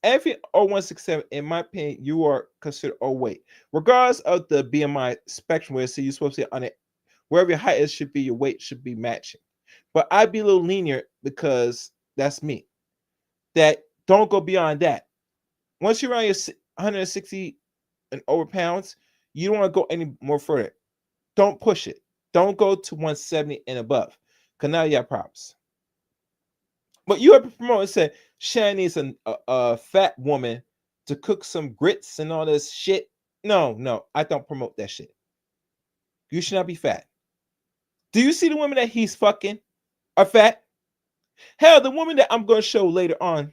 If you're 167, in my opinion, you are considered overweight, regardless of the BMI spectrum. Where you're supposed to be on it, wherever your height is, should be your weight should be matching. But I'd be a little lenient because that's me. That don't go beyond that. Once you're around your 160 and over pounds, you don't want to go any more further. Don't push it. Don't go to 170 and above, because now you have problems. But you have a promoter and said Shannon needs a fat woman to cook some grits and all this shit. No, I don't promote that shit. You should not be fat. Do you see the women that he's fucking are fat? Hell, the woman that I'm going to show later on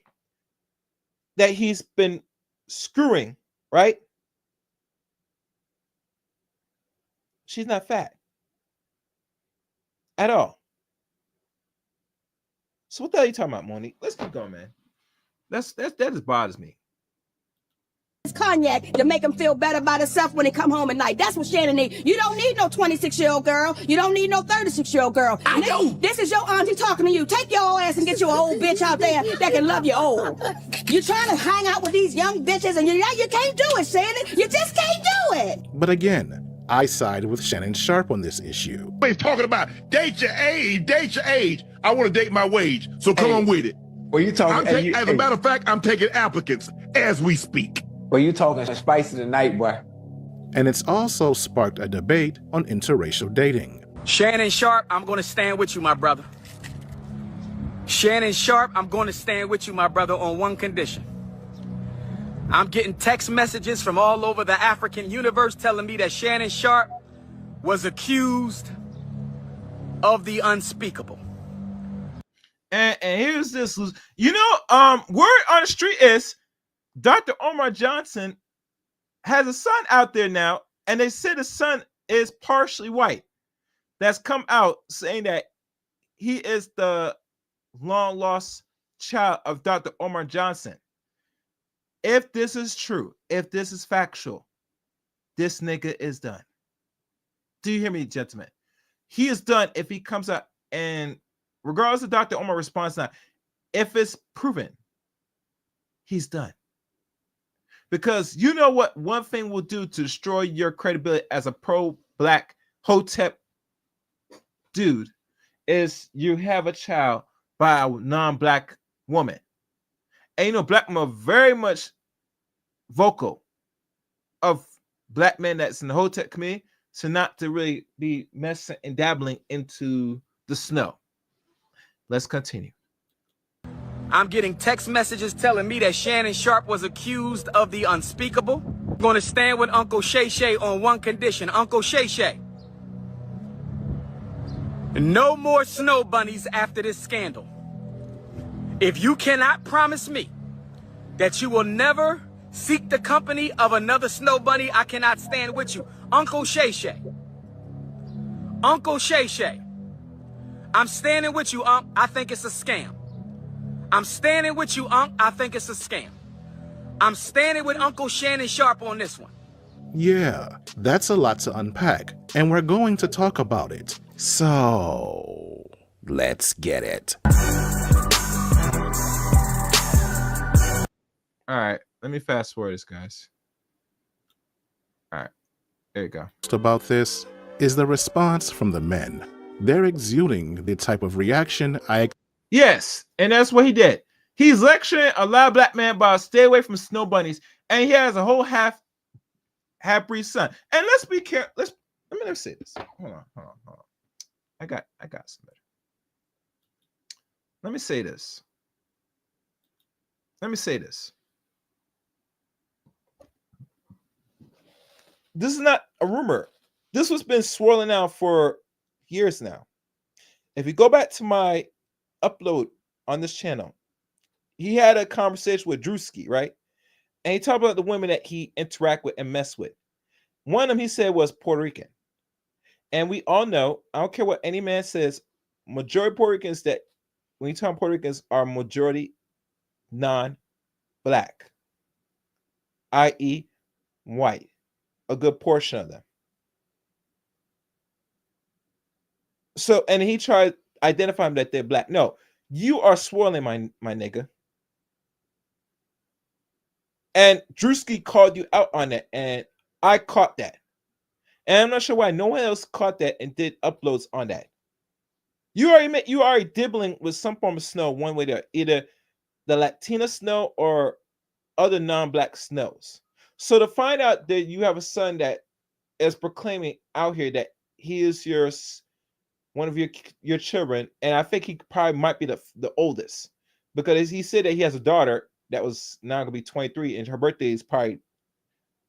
that he's been screwing, right? She's not fat at all. So what the hell are you talking about, Monique? Let's keep going, man. That just bothers me. It's cognac to make him feel better about himself when he come home at night. That's what Shannon need. You don't need no 26-year-old girl. You don't need no 36-year-old girl. I know. This is your auntie talking to you. Take your old ass and get you an old bitch out there that can love you old. You're trying to hang out with these young bitches and you can't do it, Shannon. You just can't do it. But again, I side with Shannon Sharpe on this issue. He's talking about date your age, date your age. I want to date my wage, so come on with it. Well, you talking? As a matter of fact, I'm taking applicants as we speak. Well, you talking spicy tonight, boy. And it's also sparked a debate on interracial dating. Shannon Sharpe, I'm going to stand with you, my brother. Shannon Sharpe, I'm going to stand with you, my brother, on one condition. I'm getting text messages from all over the African universe telling me that Shannon Sharpe was accused of the unspeakable. And here's this, word on the street is Dr. Omar Johnson has a son out there now, and they say the son is partially white. That's come out saying that he is the long lost child of Dr. Omar Johnson. If this is true, if this is factual, this nigga is done. Do you hear me, gentlemen? He is done if he comes out, and regardless of Dr. Omar response now, if it's proven, he's done. Because you know what one thing will do to destroy your credibility as a pro-black hotep dude is you have a child by a non-black woman. And black women are very much vocal of black men that's in the hotep community, so not to really be messing and dabbling into the snow. Let's continue. I'm getting text messages telling me that Shannon Sharpe was accused of the unspeakable. I'm going to stand with Uncle Shay Shay on one condition. Uncle Shay Shay, no more snow bunnies after this scandal. If you cannot promise me that you will never seek the company of another snow bunny, I cannot stand with you. Uncle Shay Shay. Uncle Shay Shay. I'm standing with you, Unc. I think it's a scam. I'm standing with you, Unc. I think it's a scam. I'm standing with Uncle Shannon Sharpe on this one. Yeah, that's a lot to unpack, and we're going to talk about it. So, let's get it. All right, let me fast forward this, guys. All right, there you go. About this is the response from the men. They're exuding the type of reaction Yes, and that's what he did. He's lecturing a lot of black men about stay away from snow bunnies, and he has a whole half-breed son. And let's be careful. Let me say this. Hold on. I got somebody. Let me say this. This is not a rumor. This has been swirling out for years now. If you go back to my upload on this channel, he had a conversation with Drewski, right? And he talked about the women that he interact with and mess with. One of them he said was Puerto Rican. And we all know, I don't care what any man says, majority Puerto Ricans that, when you talk Puerto Ricans, are majority non-black, i.e. white, a good portion of them. So, and he tried, identify them that they're black. No, you are swirling, my nigga. And Drewski called you out on that, and I caught that. And I'm not sure why no one else caught that and did uploads on that. You already dibbling with some form of snow one way or the other, either the Latina snow or other non-black snows. So to find out that you have a son that is proclaiming out here that he is one of your children, and I think he probably might be the oldest, because he said that he has a daughter that was now gonna be 23, and her birthday is probably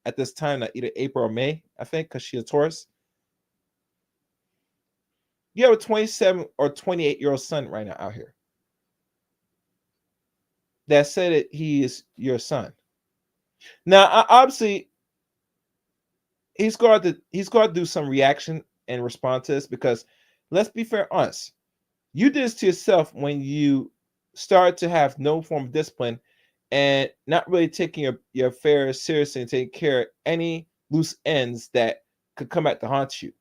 at this time, like either April or May, I think, because she's a Taurus. You have a 27 or 28-year-old son right now out here that said that he is your son. Now, obviously, he's going to do some reaction and respond to this, because let's be fair, honest. You did this to yourself when you started to have no form of discipline and not really taking your affairs seriously and taking care of any loose ends that could come back to haunt you.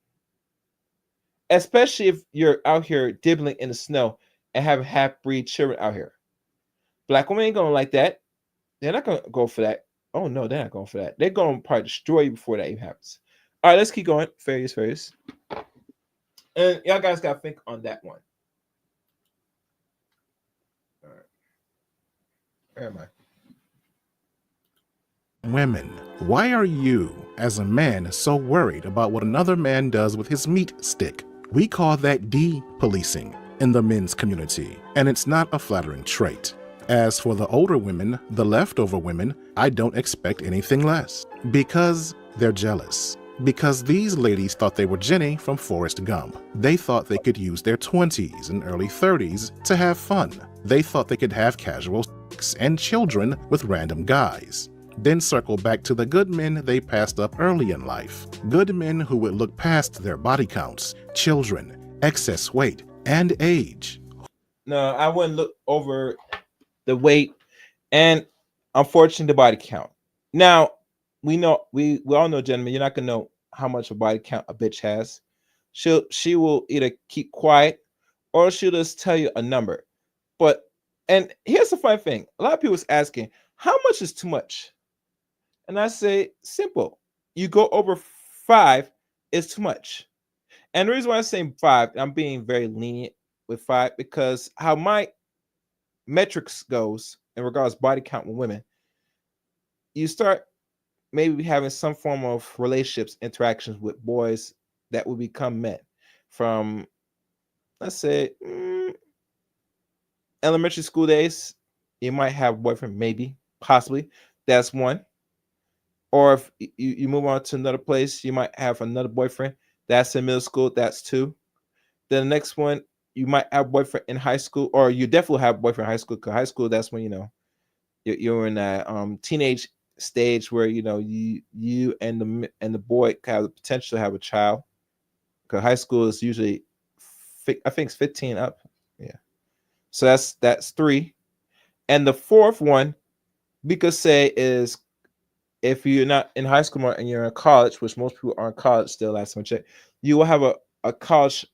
Especially if you're out here dibbling in the snow and having half-breed children out here. Black women ain't gonna like that. They're not gonna go for that. Oh no, they're not going for that. They're gonna probably destroy you before that even happens. All right, let's keep going. Fair use. And y'all guys gotta think on that one. All right. Where am I? Women, why are you, as a man, so worried about what another man does with his meat stick? We call that de-policing in the men's community, and it's not a flattering trait. As for the older women, the leftover women, I don't expect anything less. Because they're jealous. Because these ladies thought they were Jenny from Forrest Gump. They thought they could use their 20s and early 30s to have fun. They thought they could have casual sex and children with random guys. Then circle back to the good men they passed up early in life. Good men who would look past their body counts, children, excess weight, and age. No, I wouldn't look over the weight and, unfortunately, the body count. Now, we all know, gentlemen, you're not gonna know how much of a body count a bitch has. She will either keep quiet or she'll just tell you a number. And here's the funny thing: a lot of people's asking, how much is too much? And I say, simple. You go over 5, it's too much. And the reason why I'm saying 5, I'm being very lenient with 5, because how my metrics goes in regards to body count with women, you start maybe having some form of relationships, interactions with boys that will become men from, let's say, elementary school days. You might have a boyfriend, maybe, possibly. That's one. Or if you move on to another place, you might have another boyfriend. That's in middle school. That's 2. Then the next one, you might have a boyfriend in high school, or you definitely have a boyfriend in high school, because high school, that's when, you're in that teenage stage where, you and the boy have the potential to have a child. Because high school is usually, I think it's 15 up. Yeah. So that's 3. And the fourth one, we could say, is if you're not in high school and you're in college, which most people are in college still, last time I checked, you will have a college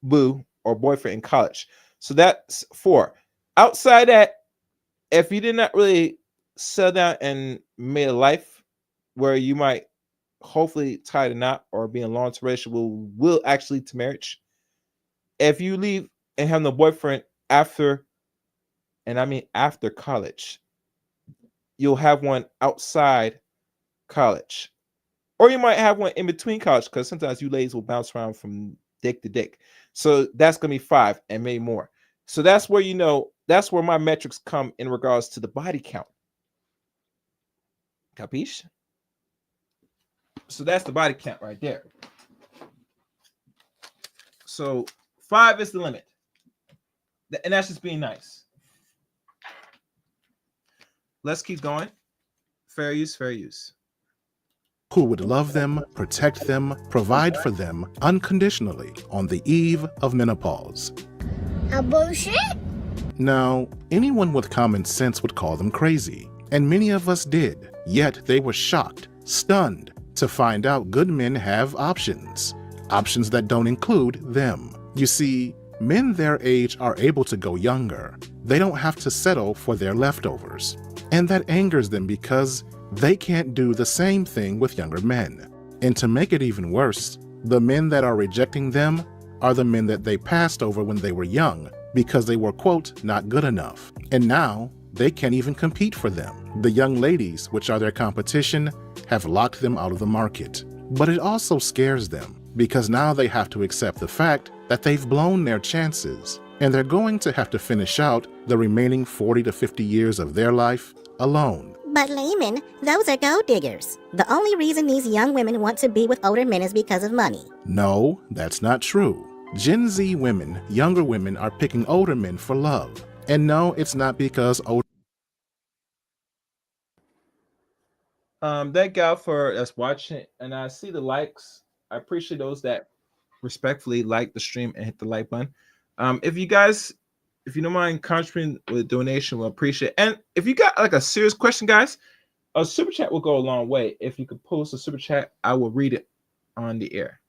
boo or boyfriend in college. So that's 4. Outside that, if you did not really settle down and made a life where you might hopefully tie the knot or be in a long-term relationship will actually lead to marriage. If you leave and have no boyfriend after, and I mean after college, you'll have one outside college. Or you might have one in between college, because sometimes you ladies will bounce around from dick to dick. So that's going to be 5 and maybe more. So that's where, that's where my metrics come in regards to the body count. Capiche? So that's the body count right there. So 5 is the limit. And that's just being nice. Let's keep going. Fair use. Who would love them, protect them, provide for them unconditionally on the eve of menopause. Bullshit? Now, anyone with common sense would call them crazy, and many of us did, yet they were shocked, stunned, to find out good men have options that don't include them. You see, men their age are able to go younger. They don't have to settle for their leftovers. And that angers them because they can't do the same thing with younger men. And to make it even worse, the men that are rejecting them are the men that they passed over when they were young because they were, quote, not good enough. And now they can't even compete for them. The young ladies, which are their competition, have locked them out of the market. But it also scares them because now they have to accept the fact that they've blown their chances and they're going to have to finish out the remaining 40 to 50 years of their life alone. But Lehman, those are gold diggers. The only reason these young women want to be with older men is because of money. No, that's not true. Gen Z women, younger women, are picking older men for love. And no, it's not because older. Thank y'all for us watching, and I see the likes. I appreciate those that respectfully like the stream and hit the like button. If you don't mind contributing with a donation, we'll appreciate it. And if you got like a serious question, guys, a super chat will go a long way. If you could post a super chat, I will read it on the air.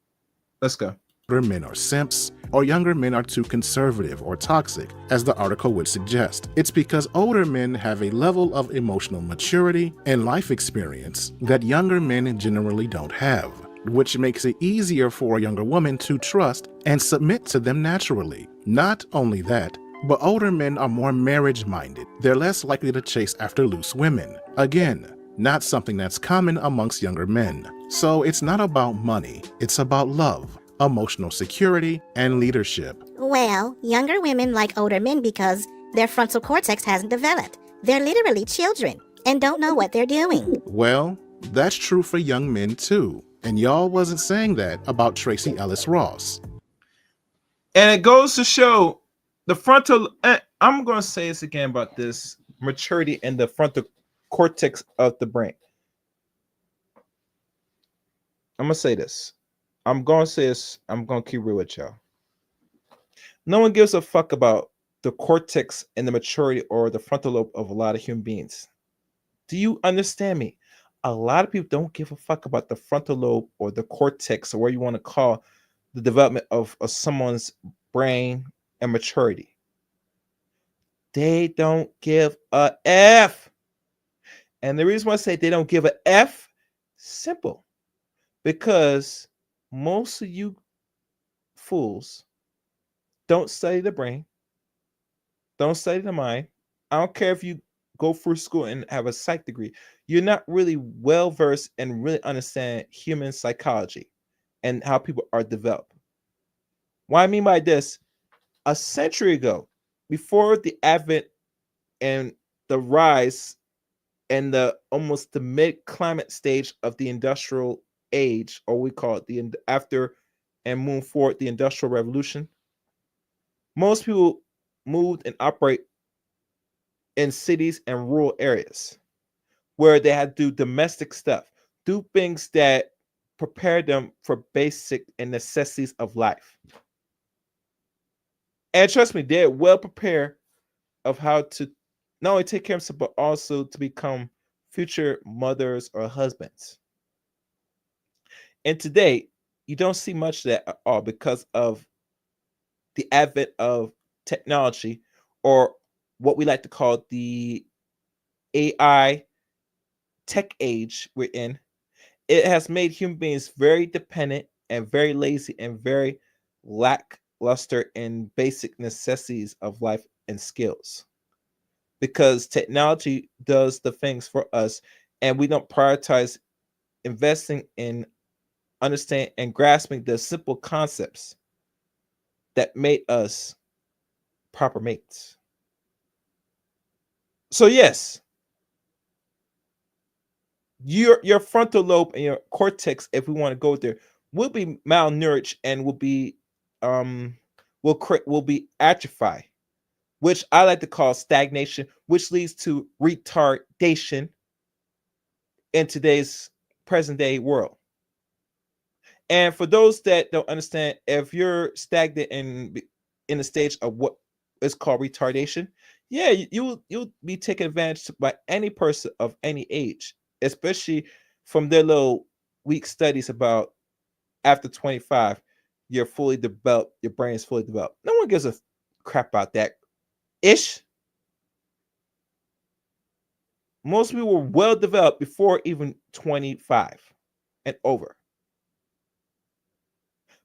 Let's go. Older men are simps, or younger men are too conservative or toxic, as the article would suggest. It's because older men have a level of emotional maturity and life experience that younger men generally don't have, which makes it easier for a younger woman to trust and submit to them naturally. Not only that, but older men are more marriage-minded. They're less likely to chase after loose women. Again, not something that's common amongst younger men. So it's not about money, it's about love, emotional security, and leadership. Well, younger women like older men because their frontal cortex hasn't developed. They're literally children and don't know what they're doing. Well, that's true for young men too. And y'all wasn't saying that about Tracy Ellis Ross. And it goes to show the frontal, I'm going to say this again about this maturity in the frontal cortex of the brain. I'm going to say this. I'm going to keep real with y'all. No one gives a fuck about the cortex and the maturity or the frontal lobe of a lot of human beings. Do you understand me? A lot of people don't give a fuck about the frontal lobe or the cortex or where you want to call the development of someone's brain and maturity. They don't give a F. And the reason why I say they don't give a F, simple. Because most of you fools don't study the brain, don't study the mind. I don't care if you go through school and have a psych degree. You're not really well versed and really understand human psychology and how people are developed. What I mean by this, a century ago, before the advent and the rise and the almost the mid-climate stage of the industrial age, or we call it the after and move forward the industrial revolution, most people moved and operate in cities and rural areas where they had to do domestic stuff, do things that prepare them for basic and necessities of life. And trust me, they're well prepared of how to not only take care of themselves, but also to become future mothers or husbands. And today, you don't see much of that at all because of the advent of technology, or what we like to call the AI tech age we're in. It has made human beings very dependent and very lazy and very lackluster in basic necessities of life and skills. Because technology does the things for us, and we don't prioritize investing in understanding and grasping the simple concepts that made us proper mates. So yes, your frontal lobe and your cortex, if we want to go there, will be malnourished and will be atrophied, which I like to call stagnation, which leads to retardation in today's present day world. And for those that don't understand, if you're stagnant in the stage of what is called retardation, yeah, you'll be taken advantage by any person of any age, especially from their little weak studies about after 25. you're fully developed, your brain is fully developed. No one gives a crap about that ish. Most people were well developed before even 25 and over.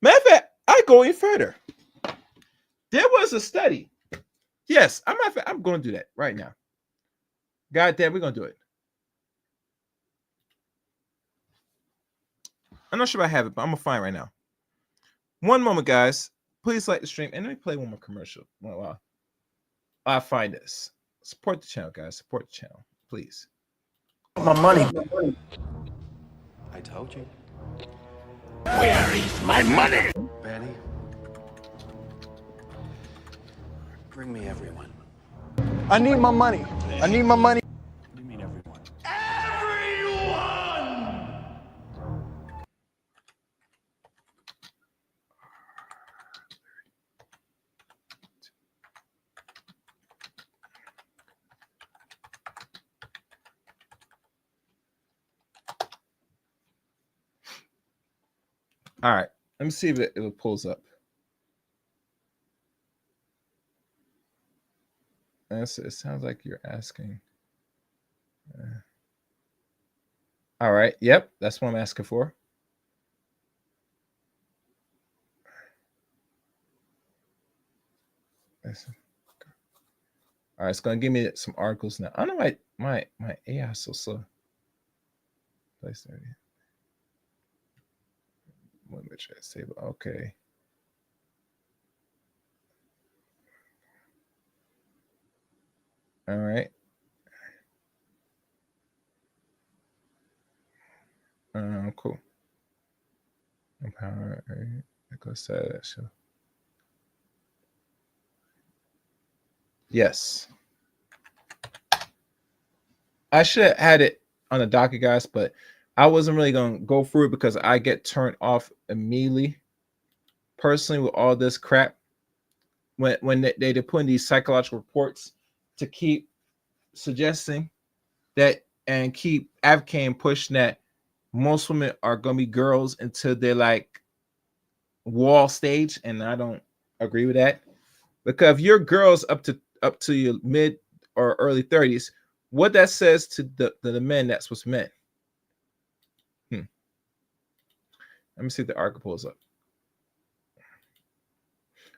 Matter of fact, I go even further. There was a study. Yes, I'm going to do that right now. God damn, we're going to do it. I'm not sure if I have it, but I'm going to find it right now. One moment, guys. Please like the stream. And let me play one more commercial while I find this. Support the channel, guys. Support the channel, please. My money. I told you. Where is my money? Betty. Bring me everyone. I need my money. I need my money. What do you mean everyone? All right. Let me see if it pulls up. It sounds like you're asking. All right. Yep. That's what I'm asking for. All right. It's going to give me some articles now. I don't know why my AI is so slow. Place 30. Let me try to save it. Okay. All right. Cool. Empower. That show. Yes. I should have had it on the docket, guys, but I wasn't really going to go through it because I get turned off immediately. Personally, with all this crap, when they put in these psychological reports to keep suggesting that and keep advocating, pushing that most women are going to be girls until they're like wall stage, and I don't agree with that. Because if you're girls up to your mid or early 30s, what that says to the men that's what's meant. Let me see if the article pulls up.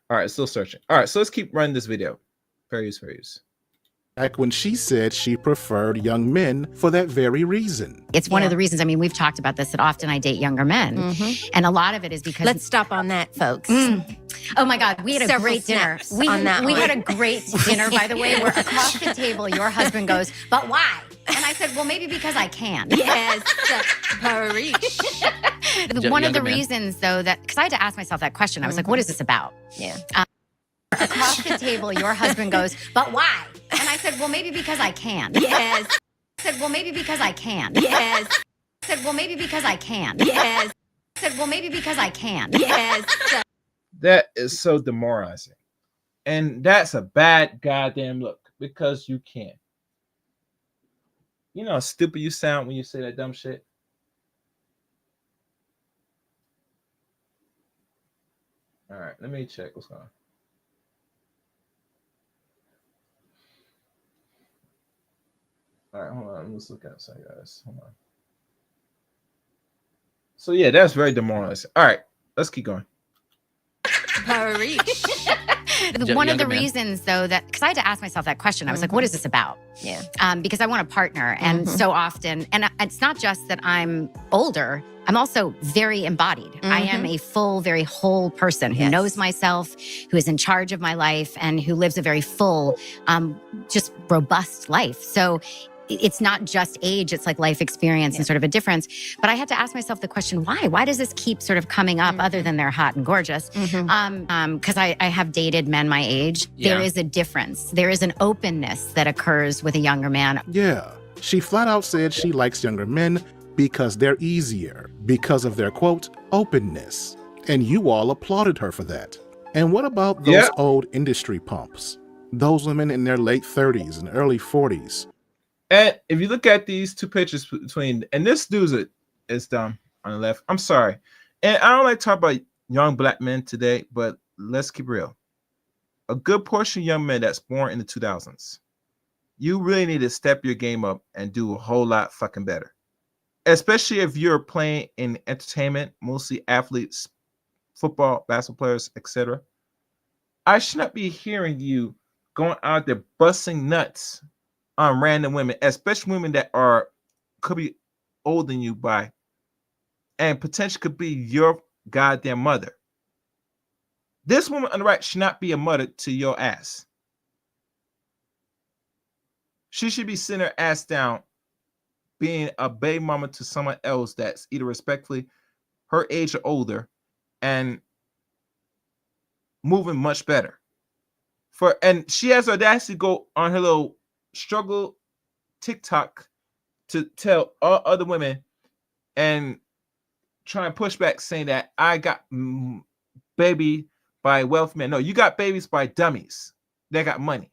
All right, still searching. All right, so let's keep running this video. Fair use. Back when she said she preferred young men for that very reason. It's one of the reasons, I mean, we've talked about this, that often I date younger men. And a lot of it is because... Let's stop on that, folks. Oh my God, we had a great dinner. We had a great dinner, by the way, where across the table, your husband goes, but why? And I said, well, maybe because I can. Yes, Parish. One of the reasons, though, that, because I had to ask myself that question. I was like, what is this about? Yeah. Across the table, your husband goes, but why? And I said, well, maybe because I can. Yes. I said, well, maybe because I can. Yes. I said, well, maybe because I can. Yes. I said, well, maybe because I can. Yes. That is so demoralizing. And that's a bad goddamn look because you can. You know how stupid you sound when you say that dumb shit? All right, let me check what's going on. All right, hold on. Let's look outside, guys. Hold on. So, yeah, that's very demoralizing. All right, let's keep going. Parish. One of the reasons, though, that, because I had to ask myself that question, I was like, what is this about? Yeah. Because I want a partner. And so often, and it's not just that I'm older, I'm also very embodied. I am a full, very whole person who knows myself, who is in charge of my life, and who lives a very full, just robust life. So it's not just age, it's like life experience and sort of a difference. But I had to ask myself the question, why? Why does this keep sort of coming up other than they're hot and gorgeous? Because I have dated men my age. Yeah. There is a difference. There is an openness that occurs with a younger man. Yeah, she flat out said she likes younger men because they're easier, because of their, quote, openness. And you all applauded her for that. And what about those old industry pumps? Those women in their late 30s and early 40s. And if you look at these two pictures between, and this dude is dumb on the left. I'm sorry. And I don't like to talk about young black men today, but let's keep real. A good portion of young men that's born in the 2000s, you really need to step your game up and do a whole lot fucking better. Especially if you're playing in entertainment, mostly athletes, football, basketball players, etc. I should not be hearing you going out there busting nuts on random women, especially women that could be older than you by, and potentially could be your goddamn mother. This woman on the right should not be a mother to your ass. She should be sitting her ass down, being a baby mama to someone else that's either respectfully her age or older, and moving much better. And she has the audacity to go on her little struggle TikTok to tell all other women and try and push back, saying that I got baby by wealthy men. No, you got babies by dummies that got money,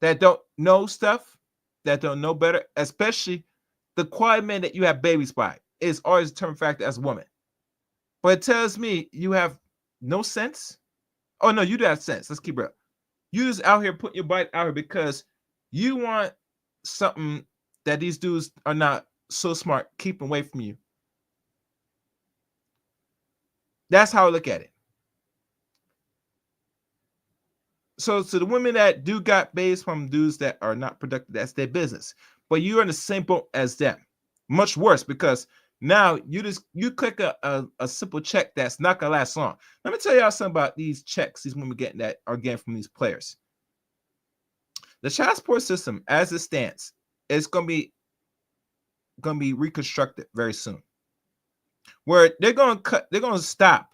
that don't know stuff, that don't know better, especially the quiet men that you have babies by is always a determined factor as a woman. But it tells me you have no sense. Oh no, you do have sense. Let's keep it real. You just out here putting your bite out here because you want something that these dudes are not so smart keeping away from you. That's how I look at it. So to the women that do got babies from dudes that are not productive, that's their business. But you're in the same boat as them. Much worse, because now you click a simple check that's not gonna last long. Let me tell y'all something about these checks these women are getting from these players. The child support system, as it stands, is gonna be reconstructed very soon. Where they're gonna stop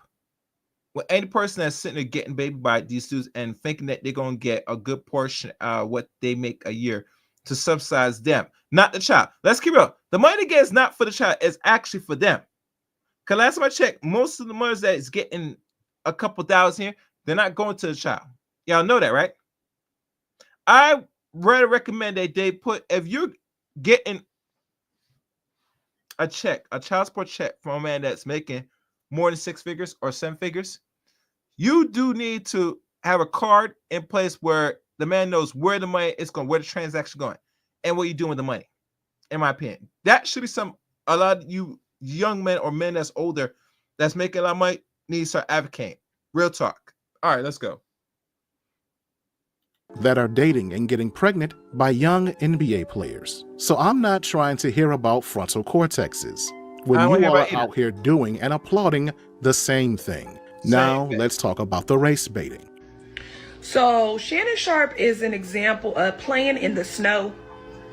with any person that's sitting there getting baby by these dudes and thinking that they're gonna get a good portion of what they make a year to subsidize them, not the child. Let's keep real. The money they get is not for the child, it's actually for them. Because last time I checked, most of the money that is getting a couple thousand here, they're not going to the child. Y'all know that, right? I rather recommend that they put, if you're getting a child support check from a man that's making more than 6 figures or 7 figures, you do need to have a card in place where the man knows where the money is going, where the transaction going, and what you're doing with the money. In my opinion, that should be a lot of you young men or men that's older that's making a lot of money need to start advocating. Real talk. All right, let's go. That are dating and getting pregnant by young NBA players. So I'm not trying to hear about frontal cortexes when you are out here doing and applauding the same thing. Now let's talk about the race baiting. So Shannon Sharpe is an example of playing in the snow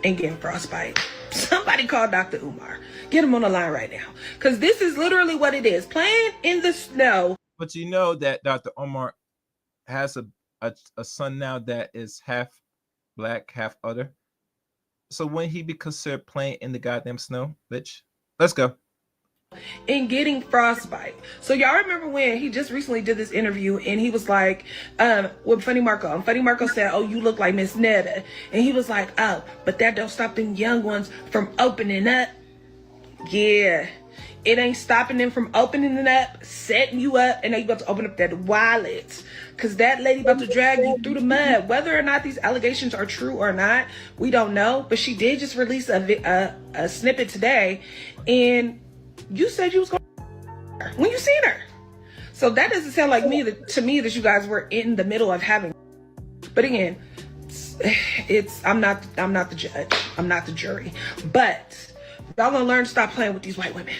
and getting frostbite. Somebody call Dr. Umar. Get him on the line right now. Because this is literally what it is. Playing in the snow. But you know that Dr. Umar has a son now that is half black, half other. So wouldn't he be considered playing in the goddamn snow, bitch? Let's go. And getting frostbite. So y'all remember when he just recently did this interview and he was like, with Funny Marco. And Funny Marco said, oh, you look like Miss Netta. And he was like, oh, but that don't stop them young ones from opening up. Yeah. It ain't stopping them from opening it up, setting you up, and now you about to open up that wallet. Because that lady about to drag you through the mud. Whether or not these allegations are true or not, we don't know. But she did just release a snippet today. And you said you was going to her when you seen her. So that doesn't sound like to me that you guys were in the middle of having. But again, I'm not the judge. I'm not the jury. But y'all gonna learn to stop playing with these white women.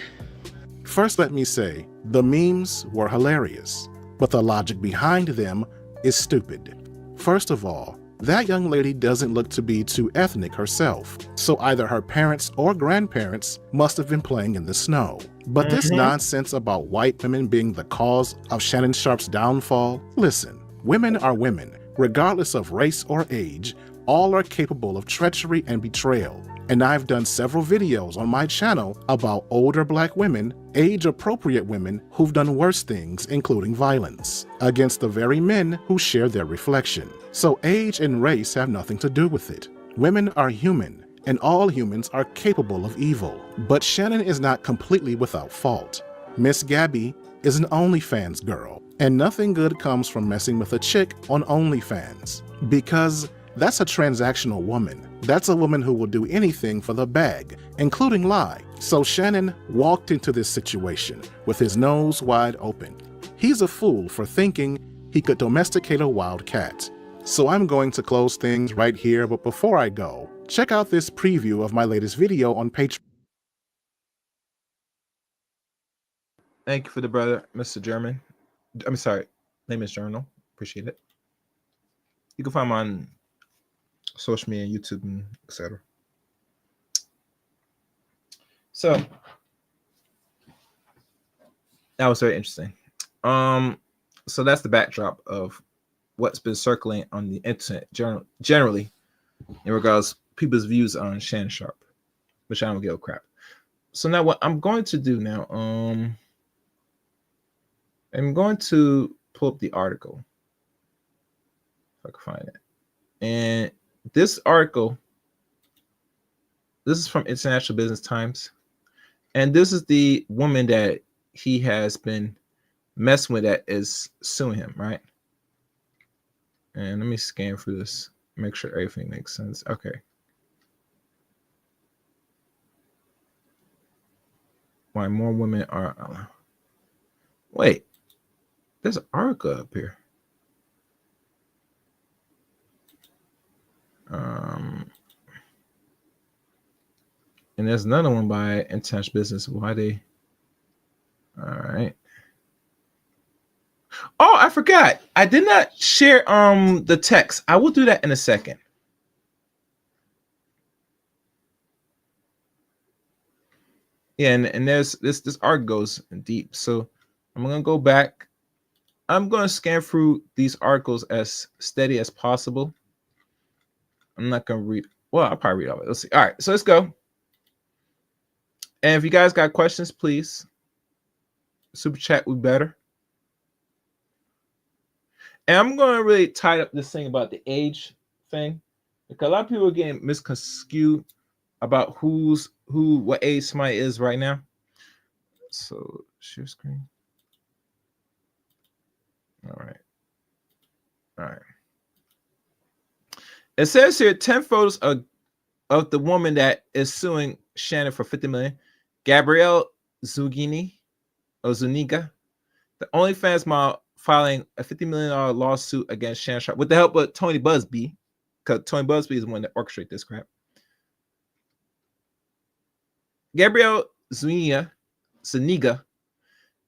First, let me say, the memes were hilarious, but the logic behind them is stupid. First of all, that young lady doesn't look to be too ethnic herself, so either her parents or grandparents must have been playing in the snow. But this nonsense about white women being the cause of Shannon Sharpe's downfall, listen, women are women, regardless of race or age. All are capable of treachery and betrayal. And I've done several videos on my channel about older black women, age-appropriate women who've done worse things, including violence, against the very men who share their reflection. So age and race have nothing to do with it. Women are human, and all humans are capable of evil. But Shannon is not completely without fault. Miss Gabby is an OnlyFans girl, and nothing good comes from messing with a chick on OnlyFans, because that's a transactional woman. That's a woman who will do anything for the bag, including lie. So Shannon walked into this situation with his nose wide open. He's a fool for thinking he could domesticate a wild cat. So I'm going to close things right here, but before I go, check out this preview of my latest video on Patreon. Thank you for the brother, Mr. German. I'm sorry, name is Journal. Appreciate it. You can find him on social media, YouTube, and etc. So that was very interesting. So that's the backdrop of what's been circling on the internet generally in regards to people's views on Shannon Sharpe, which I don't give a crap. So now what I'm going to do now, I'm going to pull up the article if I can find it. And this article, this is from International Business Times, and this is the woman that he has been messing with that is suing him, right? And let me scan through this, make sure everything makes sense. Okay. Why more women are... Wait, there's an article up here. And there's another one by International Business. Why they... All right. Oh, I forgot. I did not share the text. I will do that in a second. Yeah, and there's this article goes deep. So I'm gonna go back. I'm gonna scan through these articles as steady as possible. I'm not gonna read. Well, I'll probably read all of it. Let's see. All right, so let's go. And if you guys got questions, please super chat would be better. And I'm going to really tie up this thing about the age thing, because a lot of people are getting misconstrued about what age somebody is right now. So share screen. All right. It says here 10 photos of the woman that is suing Shannon for $50 million. Gabrielle Zuniga, the OnlyFans model, filing a $50 million lawsuit against Shannon Sharpe with the help of Tony Busby, because Tony Busby is the one that orchestrated this crap. Gabrielle Zuniga,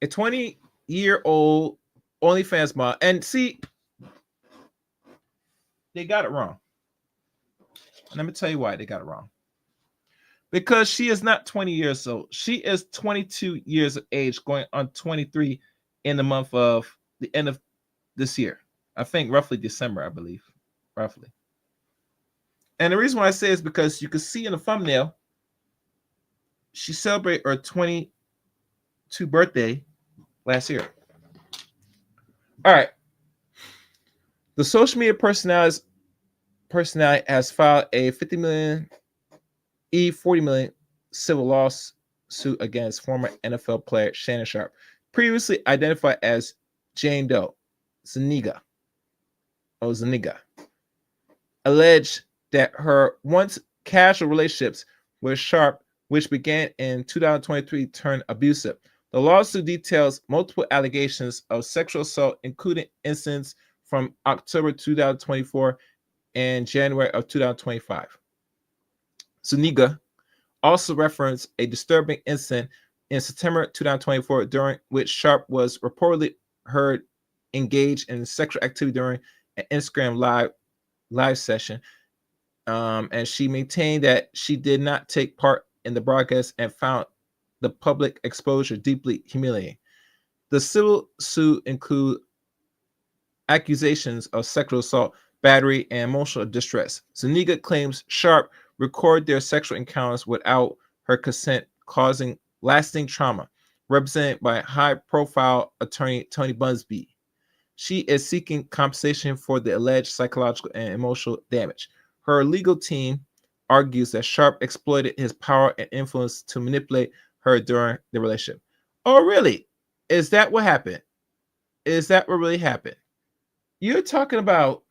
a 20-year-old OnlyFans model, and see, they got it wrong. And let me tell you why they got it wrong. Because she is not 20 years old. She is 22 years of age, going on 23 in the month of the end of this year. I think roughly December, I believe. Roughly. And the reason why I say is because you can see in the thumbnail, she celebrated her 22 birthday last year. All right. The social media personality has filed a $50 million $40 million civil lawsuit against former NFL player Shannon Sharpe, previously identified as Jane Doe Zuniga, alleged that her once casual relationships with Sharpe, which began in 2023, turned abusive. The lawsuit details multiple allegations of sexual assault, including incidents from October 2024 and January of 2025. Zuniga also referenced a disturbing incident in September 2024, during which Sharpe was reportedly heard engaged in sexual activity during an Instagram live session. And she maintained that she did not take part in the broadcast and found the public exposure deeply humiliating. The civil suit include accusations of sexual assault, battery, and emotional distress. Zuniga claims Sharpe recorded their sexual encounters without her consent, causing lasting trauma, represented by high-profile attorney Tony Busby. She is seeking compensation for the alleged psychological and emotional damage. Her legal team argues that Sharpe exploited his power and influence to manipulate her during the relationship. Oh, really? Is that what happened? Is that what really happened? You're talking about,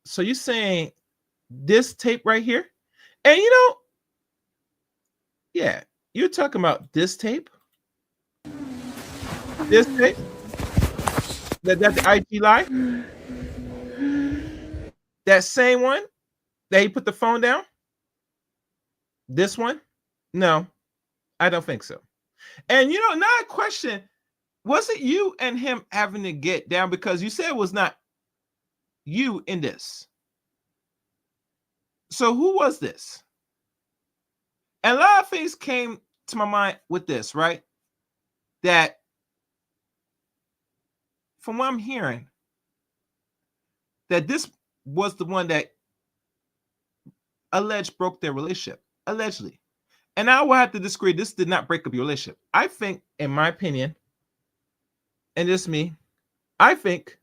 so you're saying this tape right here? And yeah, you're talking about this tape? This tape? That's the IG live? That same one that he put the phone down? This one? No, I don't think so. And now a question, was it you and him having to get down? Because you said it was not you in this. So who was this? And a lot of things came to my mind with this, right? That from what I'm hearing, that this was the one that alleged broke their relationship, allegedly. And I will have to disagree. This did not break up your relationship. I think, in my opinion, and this is me, I think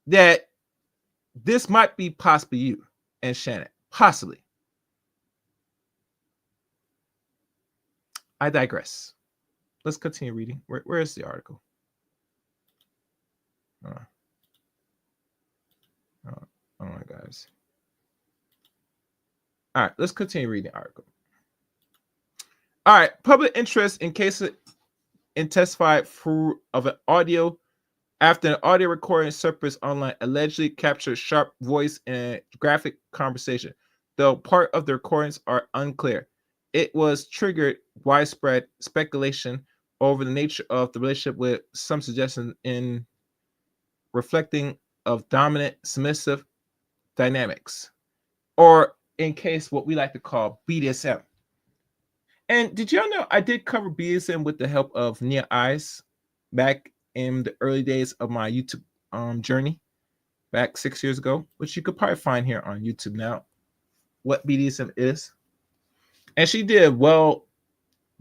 that this might be possibly you and Shannon. Possibly. I digress. Let's continue reading. Where is the article? Oh my guys. All right, let's continue reading the article. All right, public interest in case in testified through of an audio after an audio recording surfaced online allegedly captured Sharpe voice in a graphic conversation, though part of the recordings are unclear. It was triggered widespread speculation over the nature of the relationship, with some suggestions in reflecting of dominant submissive dynamics, or in case what we like to call BDSM. And did y'all know I did cover BDSM with the help of Nia Eyes back in the early days of my YouTube journey back 6 years ago, which you could probably find here on YouTube now, what BDSM is. And she did a well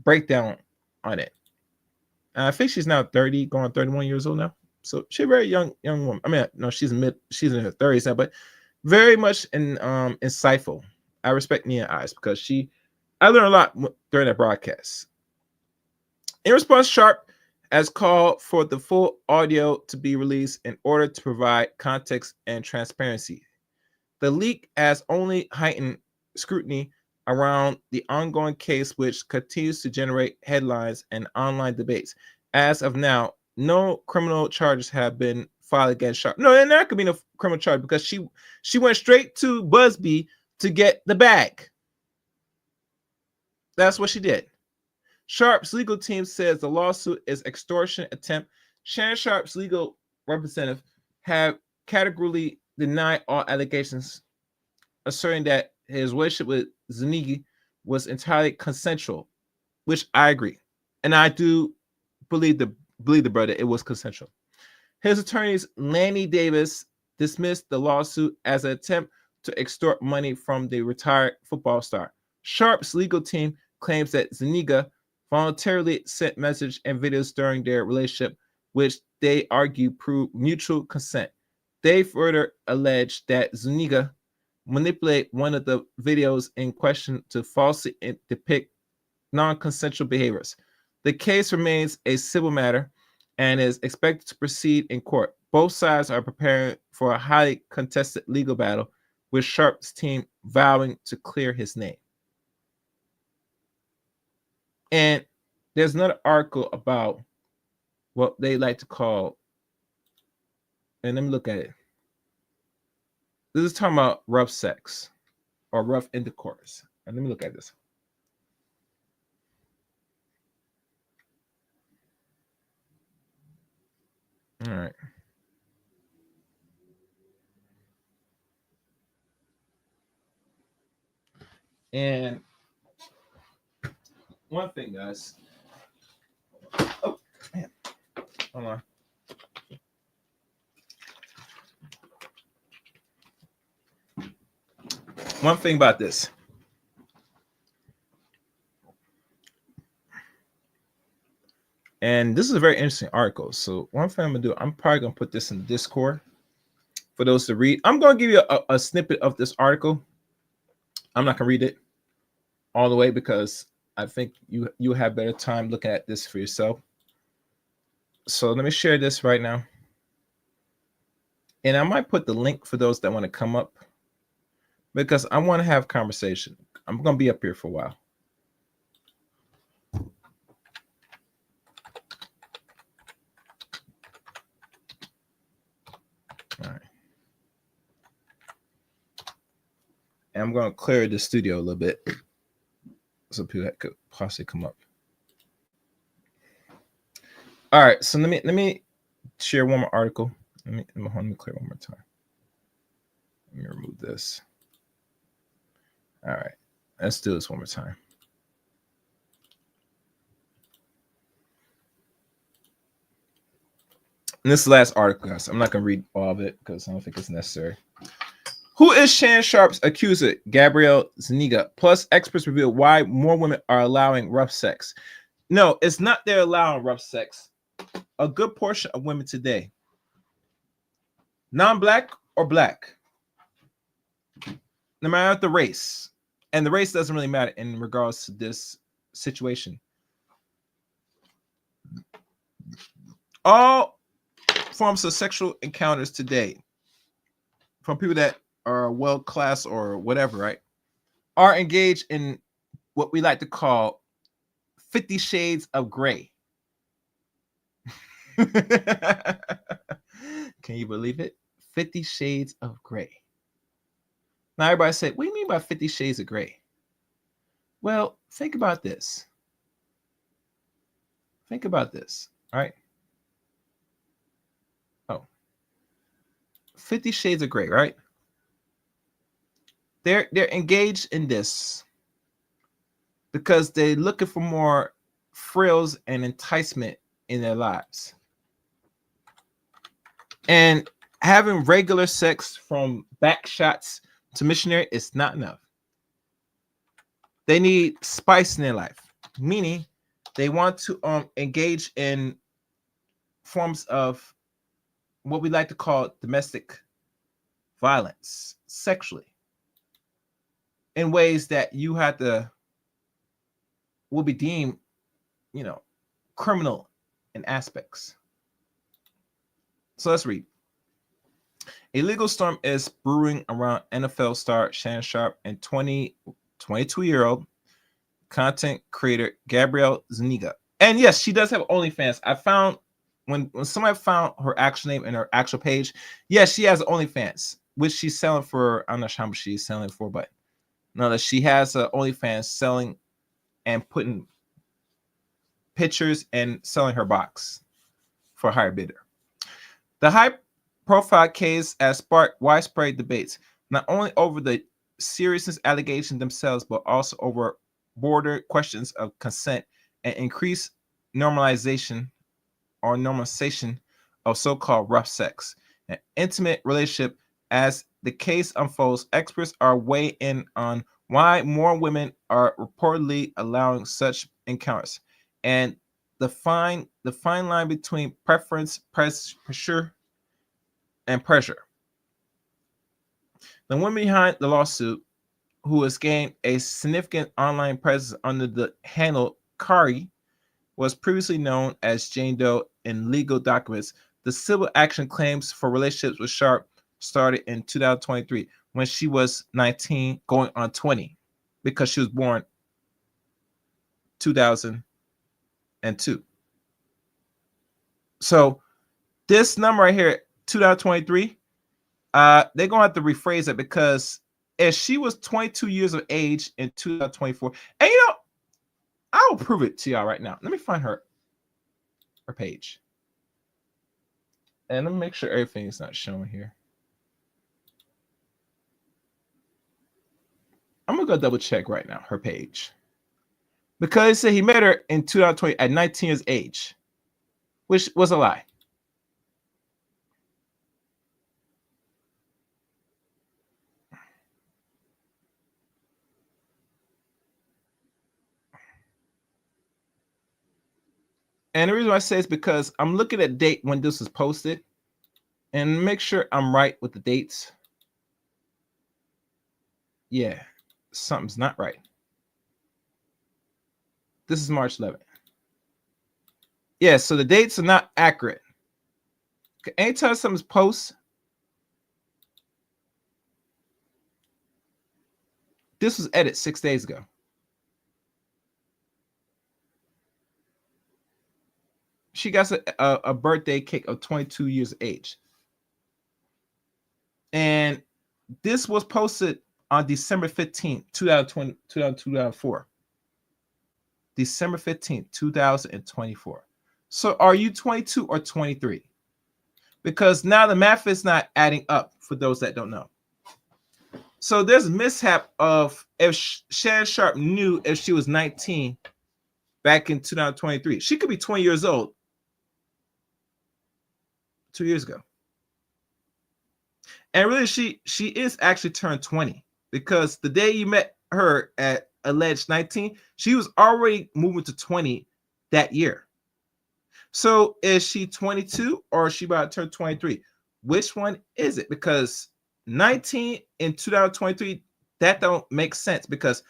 breakdown on it. I think she's now 30, going 31 years old now. So she's a very young woman. I mean, no, she's in her 30s now, but very much insightful. I respect Nia Eyes because I learned a lot during that broadcast. In response, Sharpe has called for the full audio to be released in order to provide context and transparency. The leak has only heightened scrutiny around the ongoing case, which continues to generate headlines and online debates. As of now, no criminal charges have been filed against Sharpe. No, and there could be no criminal charge because she went straight to Busby to get the bag. That's what she did. Sharpe's legal team says the lawsuit is extortion attempt. Shannon Sharpe's legal representative have categorically denied all allegations, asserting that his relationship with Zuniga was entirely consensual, which I agree. And I do believe the brother, it was consensual. His attorneys, Lanny Davis, dismissed the lawsuit as an attempt to extort money from the retired football star. Sharpe's legal team claims that Zuniga voluntarily sent messages and videos during their relationship, which they argue proved mutual consent. They further allege that Zuniga manipulated one of the videos in question to falsely depict non-consensual behaviors. The case remains a civil matter and is expected to proceed in court. Both sides are preparing for a highly contested legal battle, with Sharpe's team vowing to clear his name. And there's another article about what they like to call, and let me look at it. This is talking about rough sex or rough intercourse. And let me look at this. All right. And one thing, guys. Oh, man. Hold on. One thing about this. And this is a very interesting article. So one thing I'm going to do, I'm probably going to put this in Discord for those to read. I'm going to give you a snippet of this article. I'm not going to read it all the way because I think you have better time looking at this for yourself. So let me share this right now. And I might put the link for those that want to come up because I want to have conversation. I'm going to be up here for a while. All right. And I'm going to clear the studio a little bit so people that could possibly come up. All right, so let me share one more article. Let me clear one more time. Let me remove this. All right, let's do this one more time. And this is the last article, guys. I'm not going to read all of it because I don't think it's necessary. Who is Shannon Sharpe's accuser? Gabrielle Zuniga. Plus, experts reveal why more women are allowing rough sex. No, it's not they're allowing rough sex. A good portion of women today, non-black or black, no matter the race, and the race doesn't really matter in regards to this situation. All forms of sexual encounters today, from people that are world class or whatever, right, are engaged in what we like to call 50 Shades of Gray. Can you believe it? 50 Shades of Gray. Now everybody say, what do you mean by 50 Shades of Gray? Well, think about this. Think about this, all right? Oh, 50 Shades of Gray, right? They're engaged in this because they're looking for more frills and enticement in their lives. And having regular sex from back shots to missionary is not enough. They need spice in their life, meaning they want to engage in forms of what we like to call domestic violence sexually in ways that you have to will be deemed, criminal in aspects. So let's read. A legal storm is brewing around NFL star Shannon Sharpe and 22-year-old content creator Gabrielle Zuniga. And yes, she does have OnlyFans. I found when somebody found her actual name and her actual page, yes, she has OnlyFans, which she's selling for. I'm not sure how much she's selling for, but no, that she has OnlyFans selling and putting pictures and selling her box for a higher bidder. The high-profile case has sparked widespread debates, not only over the seriousness allegations themselves, but also over broader questions of consent and increased normalization of so-called rough sex, an intimate relationship. As the case unfolds, experts are weighing in on why more women are reportedly allowing such encounters, and the fine line between preference, pressure, and pressure. The woman behind the lawsuit, who has gained a significant online presence under the handle Kari, was previously known as Jane Doe in legal documents. The civil action claims for relationships with Sharpe started in 2023 when she was 19, going on 20, because she was born 2002. So this number right here, 2023, they're gonna have to rephrase it, because if she was 22 years of age in 2024, and I will prove it to y'all right now. Let me find her page, and let me make sure everything is not showing here. I'm gonna go double check right now her page, because it said he met her in 2020 at 19 years age, which was a lie. And the reason why I say is because I'm looking at date when this was posted, and make sure I'm right with the dates. Yeah, something's not right. This is March 11th. Yeah, so the dates are not accurate. Anytime something's post, this was edited 6 days ago. She got a birthday cake of 22 years of age. And this was posted on December 15th, 2004. December 15th, 2024. So are you 22 or 23? Because now the math is not adding up for those that don't know. So there's a mishap of if Shannon Sharpe knew if she was 19 back in 2023. She could be 20 years old 2 years ago. And really, she is actually turned 20 because the day you met her at alleged 19, she was already moving to 20 that year. So is she 22 or is she about to turn 23? Which one is it? Because 19 in 2023, that don't make sense. Because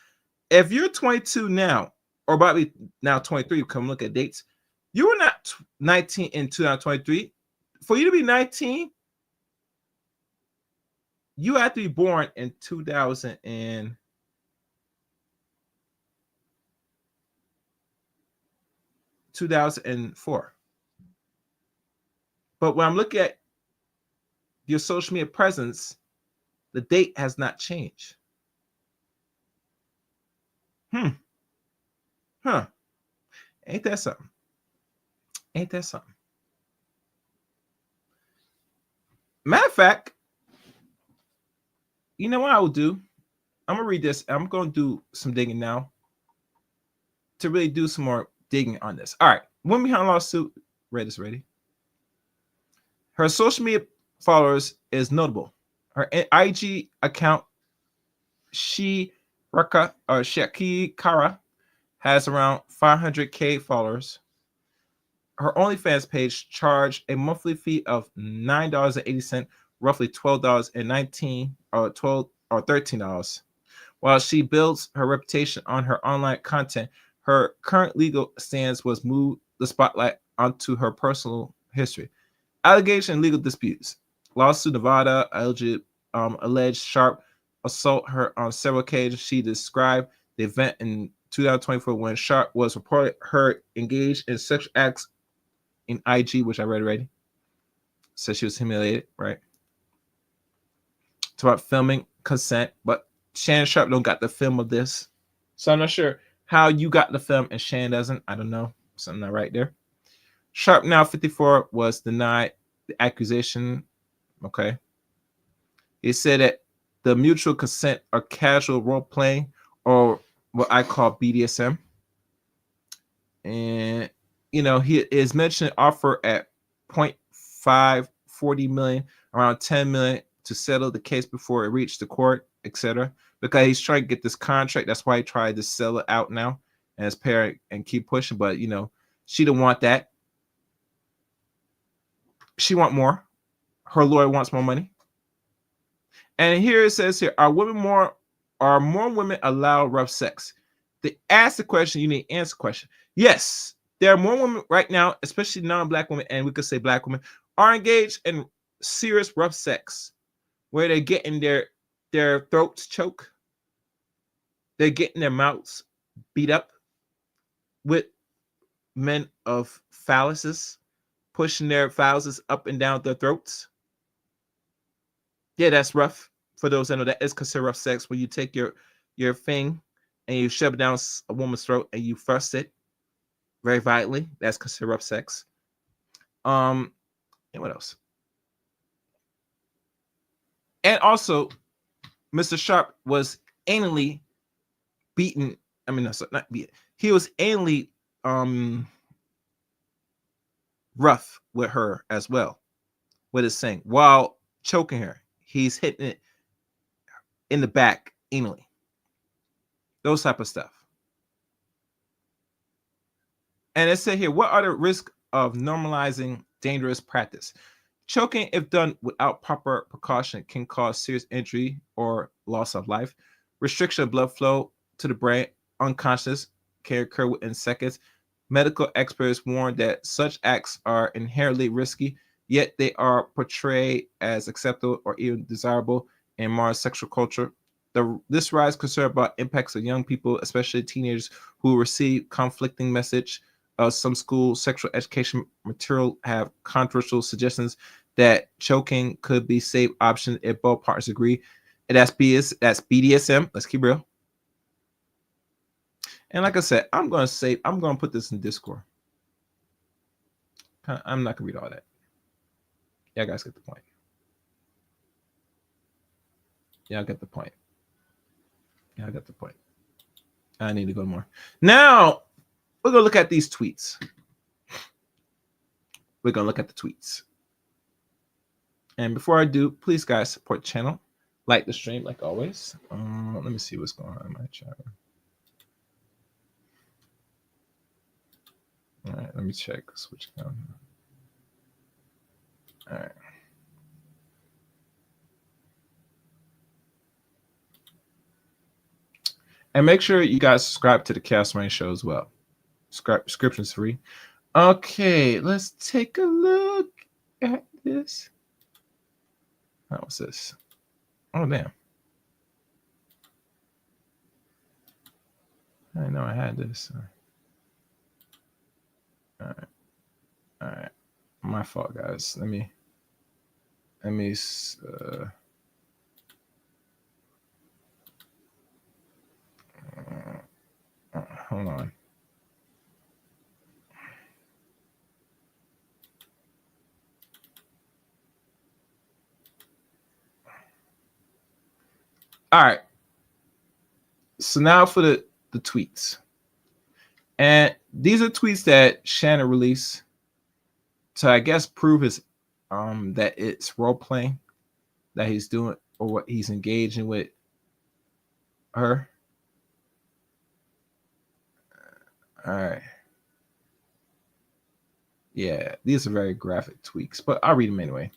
if you're 22 now, or about to be now 23, come look at dates, you were not 19 in 2023. For you to be 19, you have to be born in 2004. But when I'm looking at your social media presence, the date has not changed. Huh. Ain't that something? Ain't that something? Matter of fact, you know what I will do? I'm going to read this. I'm going to do some digging now to really do some more digging on this. All right. Women behind lawsuit. Read this ready. Her social media followers is notable. Her IG account, Shaki Kara, has around 500K followers. Her OnlyFans page charged a monthly fee of $9.80, roughly $12.19 or $13. While she builds her reputation on her online content, her current legal stance was moved the spotlight onto her personal history. Allegation and legal disputes. Lawsuit Nevada alleged Sharpe assault her on several occasions. She described the event in 2024 when Sharpe was reported her engaged in sexual acts in IG, which I read already. Said she was humiliated, right? It's about filming consent, but Shannon Sharpe don't got the film of this. So I'm not sure how you got the film and Shannon doesn't. I don't know. Something not right there. Sharpe, now 54, was denied the accusation. Okay. He said that the mutual consent or casual role playing, or what I call BDSM. And, you know, he is mentioned offer at 0.540 million, around 10 million to settle the case before it reached the court, etc. Because he's trying to get this contract. That's why he tried to sell it out now and his parent and keep pushing. But, you know, she didn't want that. She want more. Her lawyer wants more money. And here it says here, are more women allowed rough sex? To ask the question, you need to answer the question. Yes, there are more women right now, especially non-black women, and we could say black women, are engaged in serious rough sex where they're getting their throats choked. They're getting their mouths beat up with men of phalluses, pushing their phalluses up and down their throats. Yeah, that's rough. For those that know, that is considered rough sex, where you take your thing and you shove it down a woman's throat and you thrust it very violently. That's considered rough sex. And what else? And also, Mr. Sharpe was anally beaten. I mean, not beaten. He was anally rough with her as well, with his thing, while choking her. He's hitting it in the back anally. Those type of stuff. And it said here, what are the risks of normalizing dangerous practice? Choking, if done without proper precaution, can cause serious injury or loss of life. Restriction of blood flow to the brain, unconscious, can occur within seconds. Medical experts warn that such acts are inherently risky, yet they are portrayed as acceptable or even desirable in modern sexual culture. This rise concern about impacts of young people, especially teenagers, who receive conflicting message. Some school sexual education material have controversial suggestions that choking could be safe option if both partners agree. And that's BDSM. Let's keep real. And like I said, I'm gonna put this in Discord. I'm not gonna read all that. Yeah, guys get the point. Yeah, I get the point. Yeah, I got the point. I need to go more. Now, we're going to look at these tweets. We're going to look at the tweets. And before I do, please, guys, support the channel. Like the stream, like always. Let me see what's going on in my chat. All right, let me check. Switch down. All right. And make sure you guys subscribe to the Chaos Rain Show as well. Subscription's free. Okay, let's take a look at this. How was this? Oh, damn. I didn't know I had this. All right. All right. My fault, guys. Let me hold on. All right. So now for the tweets. And these are tweets that Shannon released to, I guess, prove his that it's role playing that he's doing or what he's engaging with her. All right. Yeah, these are very graphic tweaks, but I'll read them anyway.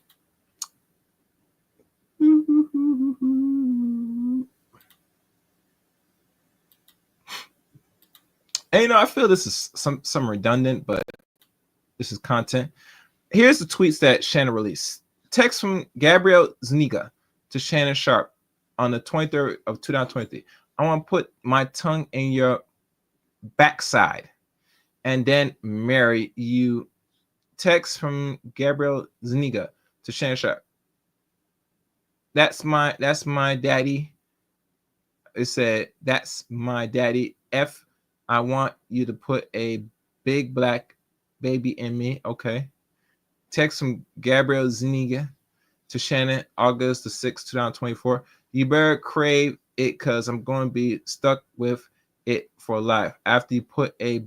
And you know, I feel this is some redundant, but this is content. Here's the tweets that Shannon released. Text from Gabrielle Zuniga to Shannon Sharpe on the 23rd of 2023. I want to put my tongue in your backside and then marry you. Text from Gabrielle Zuniga to Shannon Sharpe. That's my daddy. It said, that's my daddy. F, I want you to put a big black baby in me. Okay. Text from Gabrielle Zuniga to Shannon, August the 6th, 2024. You better crave it because I'm going to be stuck with it for life. After you put a...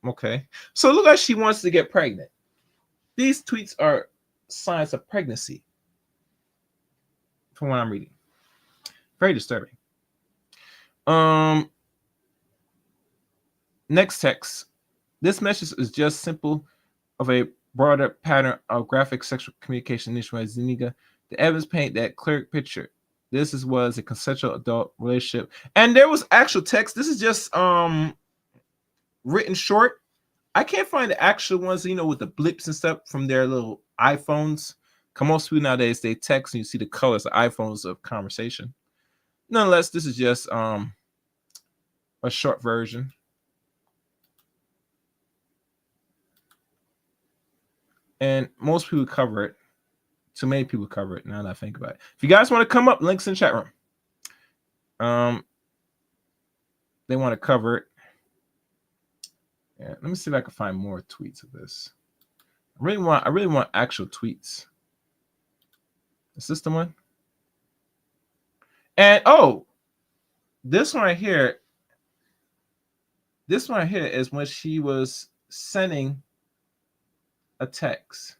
Okay. So look like she wants to get pregnant. These tweets are signs of pregnancy from what I'm reading. Very disturbing. Next text. This message is just simple of a broader pattern of graphic sexual communication initiated by Zuniga. The evidence paint that clear picture. This was a consensual adult relationship. And there was actual text. This is just written short. I can't find the actual ones, you know, with the blips and stuff from their little iPhones. Come most people nowadays, they text and you see the colors of iPhones of conversation. Nonetheless, this is just a short version. And most people cover it. Too many people cover it now that I think about it. If you guys want to come up, links in the chat room. They want to cover it. Yeah, let me see if I can find more tweets of this. I really want actual tweets. Is this the one? And oh, this one right here. This one right here is when she was sending a text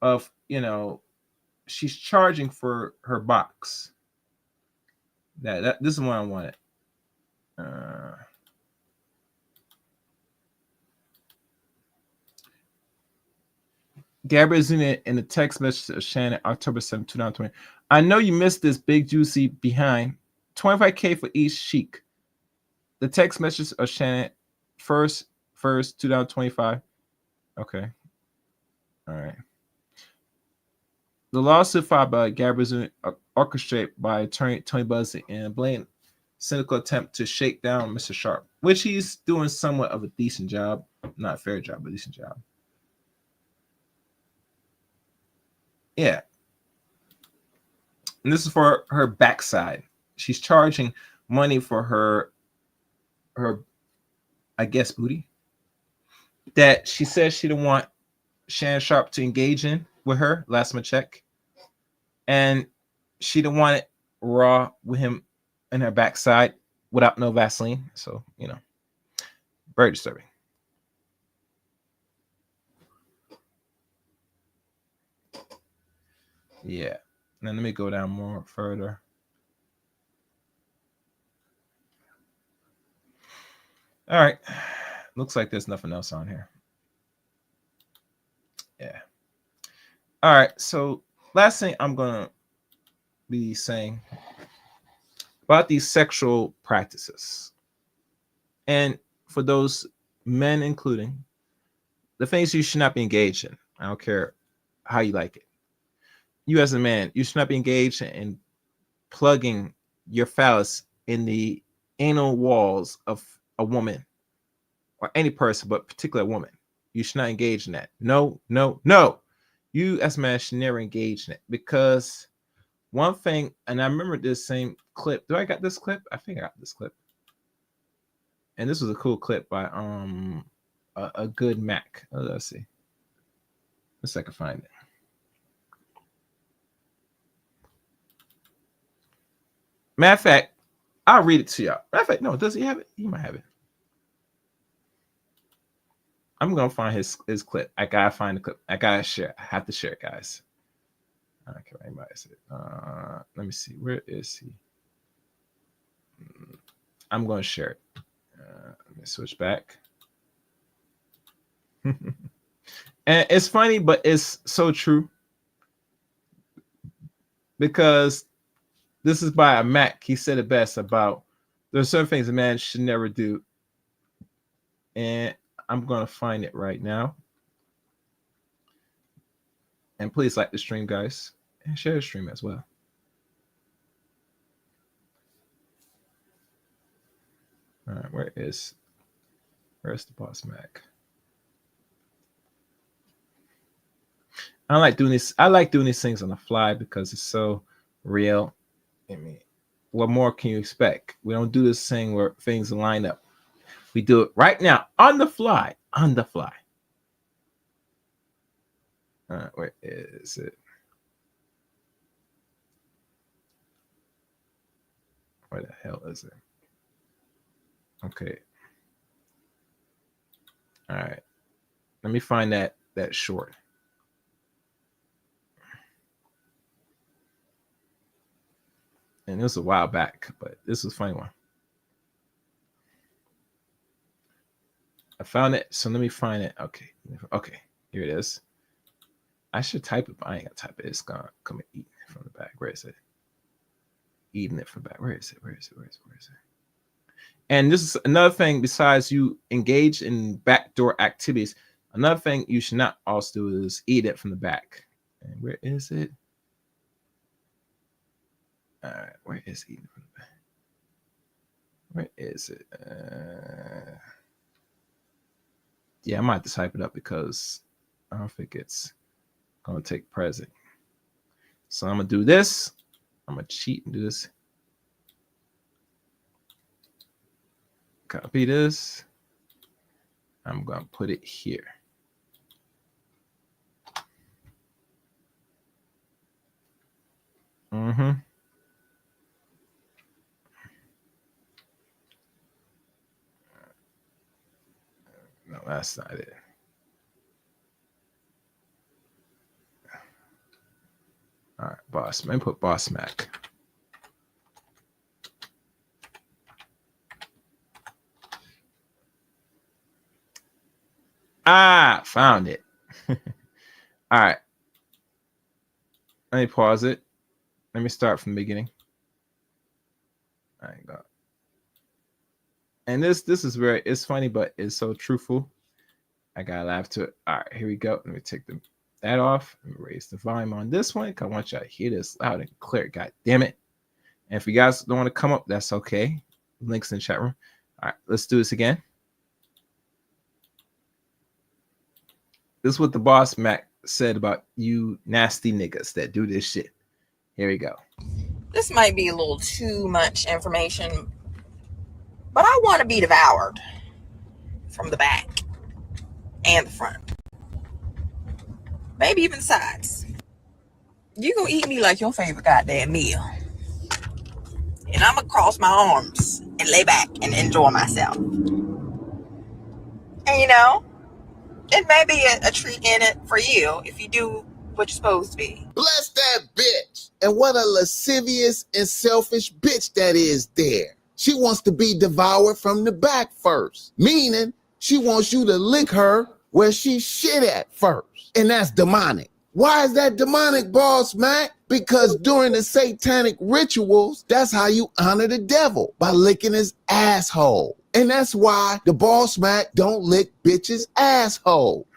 of, you know, she's charging for her box. This is what I wanted. Gabrielle Zuniga in the text message of Shannon, October 7, 2020. I know you missed this big juicy behind. $25K for each chic. The text message of Shannon, first 2025. Okay. All right. The lawsuit filed by Gabriel's orchestrated by attorney Tony Buzzard and blatant cynical attempt to shake down Mr. Sharpe, which he's doing somewhat of a decent job. Not a fair job, but a decent job. Yeah. And this is for her backside. She's charging money for her I guess booty that she says she didn't want Shannon Sharpe to engage in with her last month check, and she didn't want it raw with him in her backside without no Vaseline. So very disturbing. Yeah. Now let me go down more further. All right. Looks like there's nothing else on here. Yeah. All right. So last thing I'm going to be saying about these sexual practices. And for those men including, the things you should not be engaged in. I don't care how you like it. You as a man, you should not be engaged in plugging your phallus in the anal walls of a woman or any person, but particularly a woman. You should not engage in that. No, no, no. You as a man should never engage in it, because one thing, and I remember this same clip. Do I got this clip? I think I got this clip. And this was a cool clip by a good Mac. Let's see. Let's see if I can find it. Matter of fact, I'll read it to y'all. Matter of fact, no, does he have it? He might have it. I'm gonna find his clip. I gotta find the clip. I gotta share. I have to share it, guys. Okay, anybody see it? Let me see. Where is he? I'm gonna share it. Let me switch back. And it's funny, but it's so true, because this is by a Mac. He said it best about there's certain things a man should never do. And I'm going to find it right now. And please like the stream, guys, and share the stream as well. All right, where's the boss Mac? I like doing this. I like doing these things on the fly because it's so real. I mean, what more can you expect? We don't do this thing where things line up. We do it right now on the fly. On the fly. All right, where is it? Where the hell is it? Okay. All right. Let me find that short. And it was a while back, but this was a funny one. I found it, so let me find it. Okay, here it is. I should type it, but I ain't gonna type it. It's gonna come and eat it from the back. Where is it? Eating it from the back. Where is it? And this is another thing besides you engage in backdoor activities. Another thing you should not also do is eat it from the back. And where is it? All right, where is eating from the back? Where is it? Yeah, I might have to type it up because I don't think it's going to take present. So I'm going to do this. I'm going to cheat and do this. Copy this. I'm going to put it here. Mm-hmm. No, that's not it. All right, boss. Let me put boss Mac. Found it. All right. Let me pause it. Let me start from the beginning. I got. And this is very, it's funny, but it's so truthful. I gotta laugh to it. All right, here we go. Let me take that off. Let me raise the volume on this one because I want y'all to hear this loud and clear. God damn it. And if you guys don't want to come up, that's okay. Links in the chat room. All right, let's do this again. This is what the boss Mac said about you nasty niggas that do this shit. Here we go. This might be a little too much information, but I want to be devoured from the back and the front. Maybe even the sides. You gonna eat me like your favorite goddamn meal. And I'm gonna cross my arms and lay back and enjoy myself. And you know, it may be a treat in it for you if you do what you're supposed to be. Bless that bitch. And what a lascivious and selfish bitch that is there. She wants to be devoured from the back first. Meaning, she wants you to lick her where she shit at first. And that's demonic. Why is that demonic, boss Mac? Because during the satanic rituals, that's how you honor the devil, by licking his asshole. And that's why the boss Mac don't lick bitches' asshole.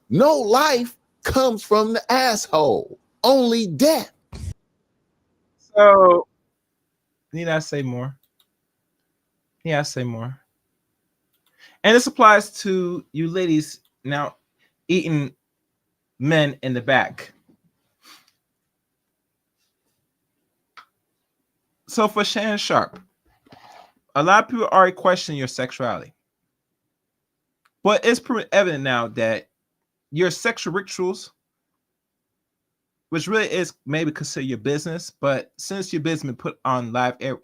No life comes from the asshole, only death. So, need I say more? Yeah, I say more. And this applies to you ladies now eating men in the back. So for Shannon Sharpe, a lot of people already question your sexuality. But it's pretty evident now that your sexual rituals, which really is maybe considered your business, but since your business been put on live air,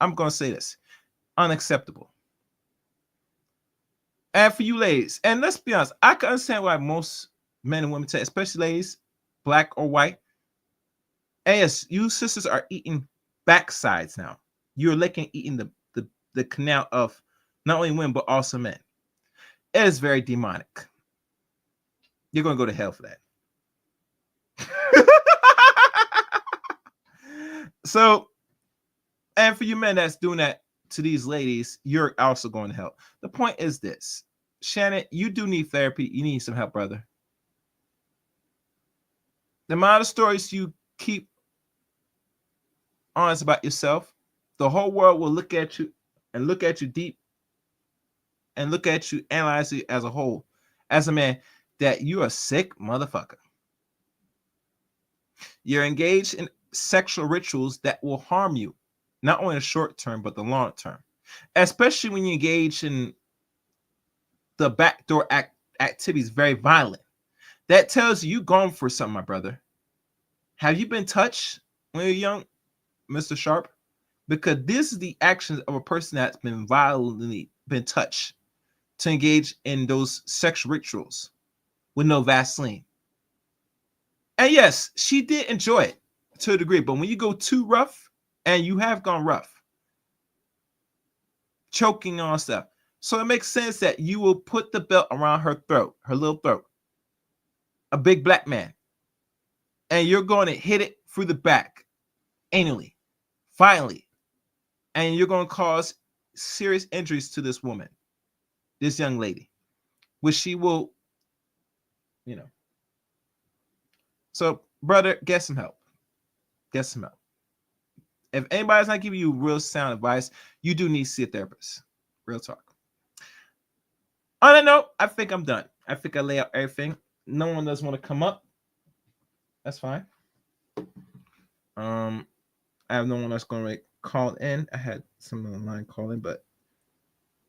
I'm going to say this, unacceptable. And for you ladies, and let's be honest, I can understand why most men and women take, especially ladies, black or white. And yes, you sisters are eating backsides now. You're eating the canal of not only women, but also men. It is very demonic. You're going to go to hell for that. So, and for you men that's doing that to these ladies, you're also going to hell. The point is this, Shannon, you do need therapy. You need some help, brother. The amount of stories you keep honest about yourself, the whole world will look at you and look at you deep and look at you, analyze you as a whole, as a man, that you're a sick motherfucker. You're engaged in sexual rituals that will harm you, not only in the short term, but the long term. Especially when you engage in the backdoor activities, very violent. That tells you going for something, my brother. Have you been touched when you're young, Mr. Sharpe? Because this is the actions of a person that's been violently been touched to engage in those sexual rituals with no Vaseline. And yes, she did enjoy it to a degree, but when you go too rough, and you have gone rough, choking on stuff, so it makes sense that you will put the belt around her throat, her little throat, a big black man, and you're going to hit it through the back, anally, violently, and you're going to cause serious injuries to this woman, this young lady, which she will, you know. So, brother, get some help. Get some help. If anybody's not giving you real sound advice, you do need to see a therapist. Real talk. On that note, I think I'm done. I think I lay out everything. No one doesn't want to come up. That's fine. I have no one that's going to call in. I had someone online calling, but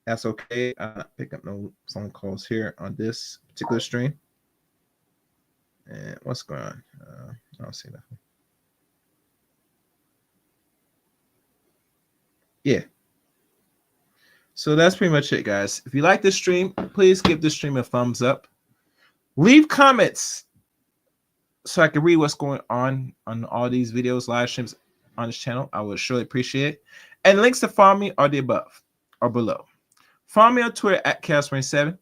that's okay. I not pick up no phone calls here on this particular stream. And what's going on? I don't see nothing. Yeah. So that's pretty much it, guys. If you like this stream, please give this stream a thumbs up. Leave comments so I can read what's going on all these videos, live streams on this channel. I would surely appreciate it. And links to follow me are the above or below. Follow me on Twitter at Chaos27.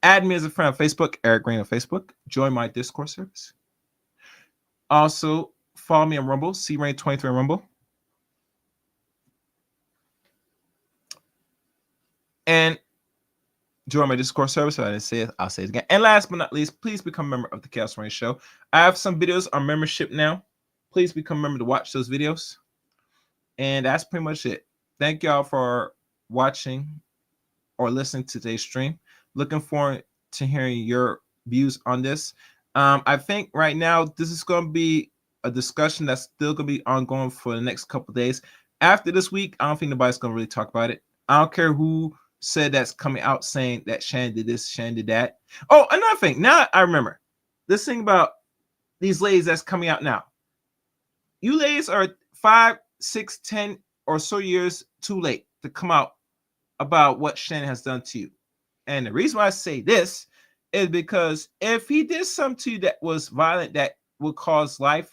Add me as a friend on Facebook, Eric Green on Facebook. Join my Discord service. Also, follow me on Rumble, CRain23 on Rumble. And join my Discord server. So I didn't say it. I'll say it again. And last but not least, please become a member of the Chaos Rain Show. I have some videos on membership now. Please become a member to watch those videos. And that's pretty much it. Thank y'all for watching or listening to today's stream. Looking forward to hearing your views on this. I think right now this is going to be a discussion that's still going to be ongoing for the next couple of days. After this week, I don't think nobody's going to really talk about it. I don't care who said that's coming out saying that Shannon did this, Shannon did that. Oh, another thing. Now I remember this thing about these ladies that's coming out now. You ladies are 5, 6, 10 or so years too late to come out about what Shannon has done to you. And the reason why I say this is because if he did something to you that was violent, that would cause life,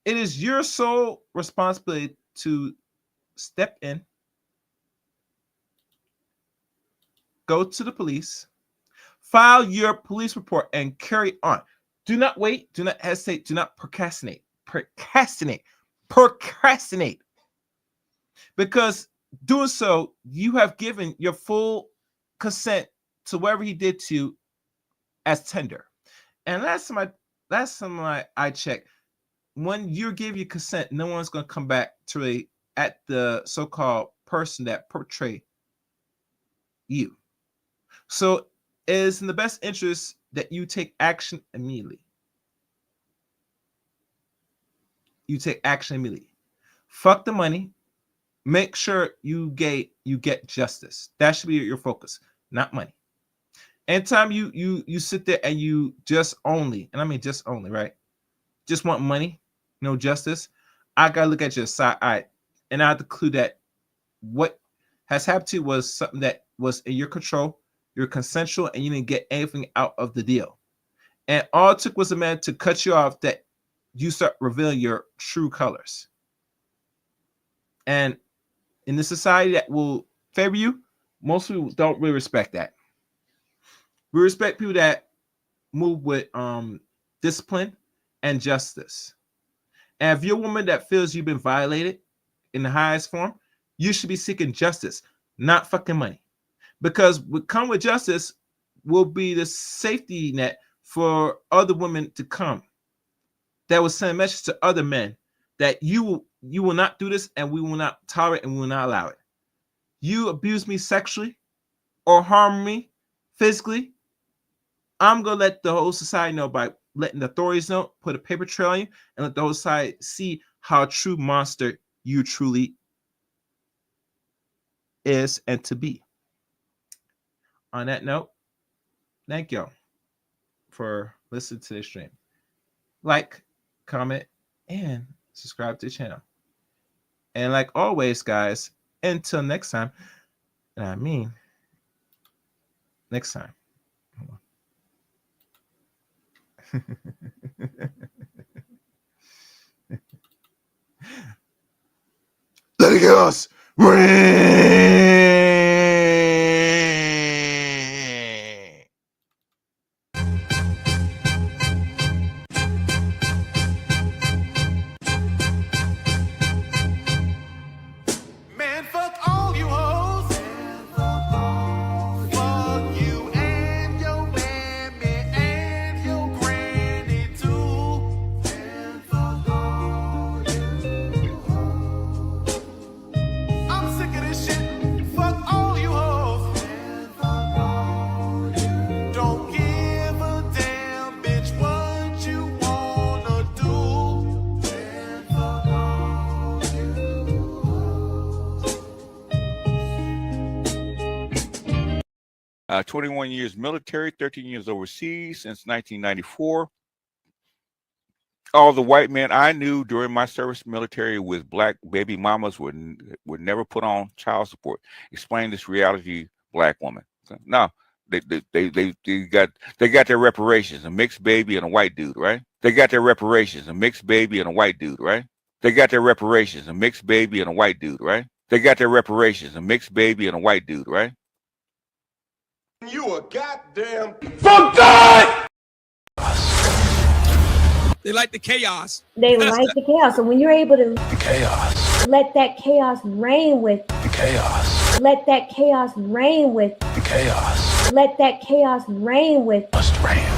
it is your sole responsibility to step in, go to the police, file your police report, and carry on. Do not wait. Do not hesitate. Do not procrastinate. Procrastinate. Because doing so, you have given your full consent to whatever he did to you as tender. And last time I checked, when you give your consent, no one's going to come back to at the so-called person that portrayed you. So it is in the best interest that you take action immediately. You take action immediately. Fuck the money. Make sure you get justice. That should be your focus, not money. Anytime you sit there and you just only, and I mean just only, right? Just want money, no justice. I gotta look at your side eye, and I have to conclude that what has happened to you was something that was in your control, you're consensual, and you didn't get anything out of the deal. And all it took was a man to cut you off that you start revealing your true colors. And in the society that will favor you, most people don't really respect that. We respect people that move with discipline and justice. And if you're a woman that feels you've been violated in the highest form, you should be seeking justice, not fucking money. Because what come with justice will be the safety net for other women to come. That will send a message to other men that you will not do this, and we will not tolerate, and we will not allow it. You abuse me sexually or harm me physically, I'm going to let the whole society know by letting the authorities know, put a paper trail on you, and let the whole society see how true monster you truly is and to be. On that note, thank y'all for listening to this stream. Like, comment, and subscribe to the channel. And like always, guys, until next time, and I mean next time. Let it chaos reign. Man, fuck all you hoes. Fuck you and your mammy and your granny too. And fuck all you hoes. I'm sick of this shit. Fuck all you hoes. And fuck all you. Don't give a damn, bitch, what you wanna do. And fuck all you. 21 years military, 13 years overseas since 1994. All the white men I knew during my service military with black baby mamas would never put on child support. Explain this reality, black woman. No, they got their reparations, a mixed baby and a white dude, right? They got their reparations, a mixed baby and a white dude, right? They got their reparations, a mixed baby and a white dude, right? They got their reparations, a mixed baby and a white dude, right? You a goddamn From God! They like the chaos. They like the chaos. So when you're able to chaos. let that chaos reign with Chaos. Let that chaos reign with chaos let that chaos reign with must reign.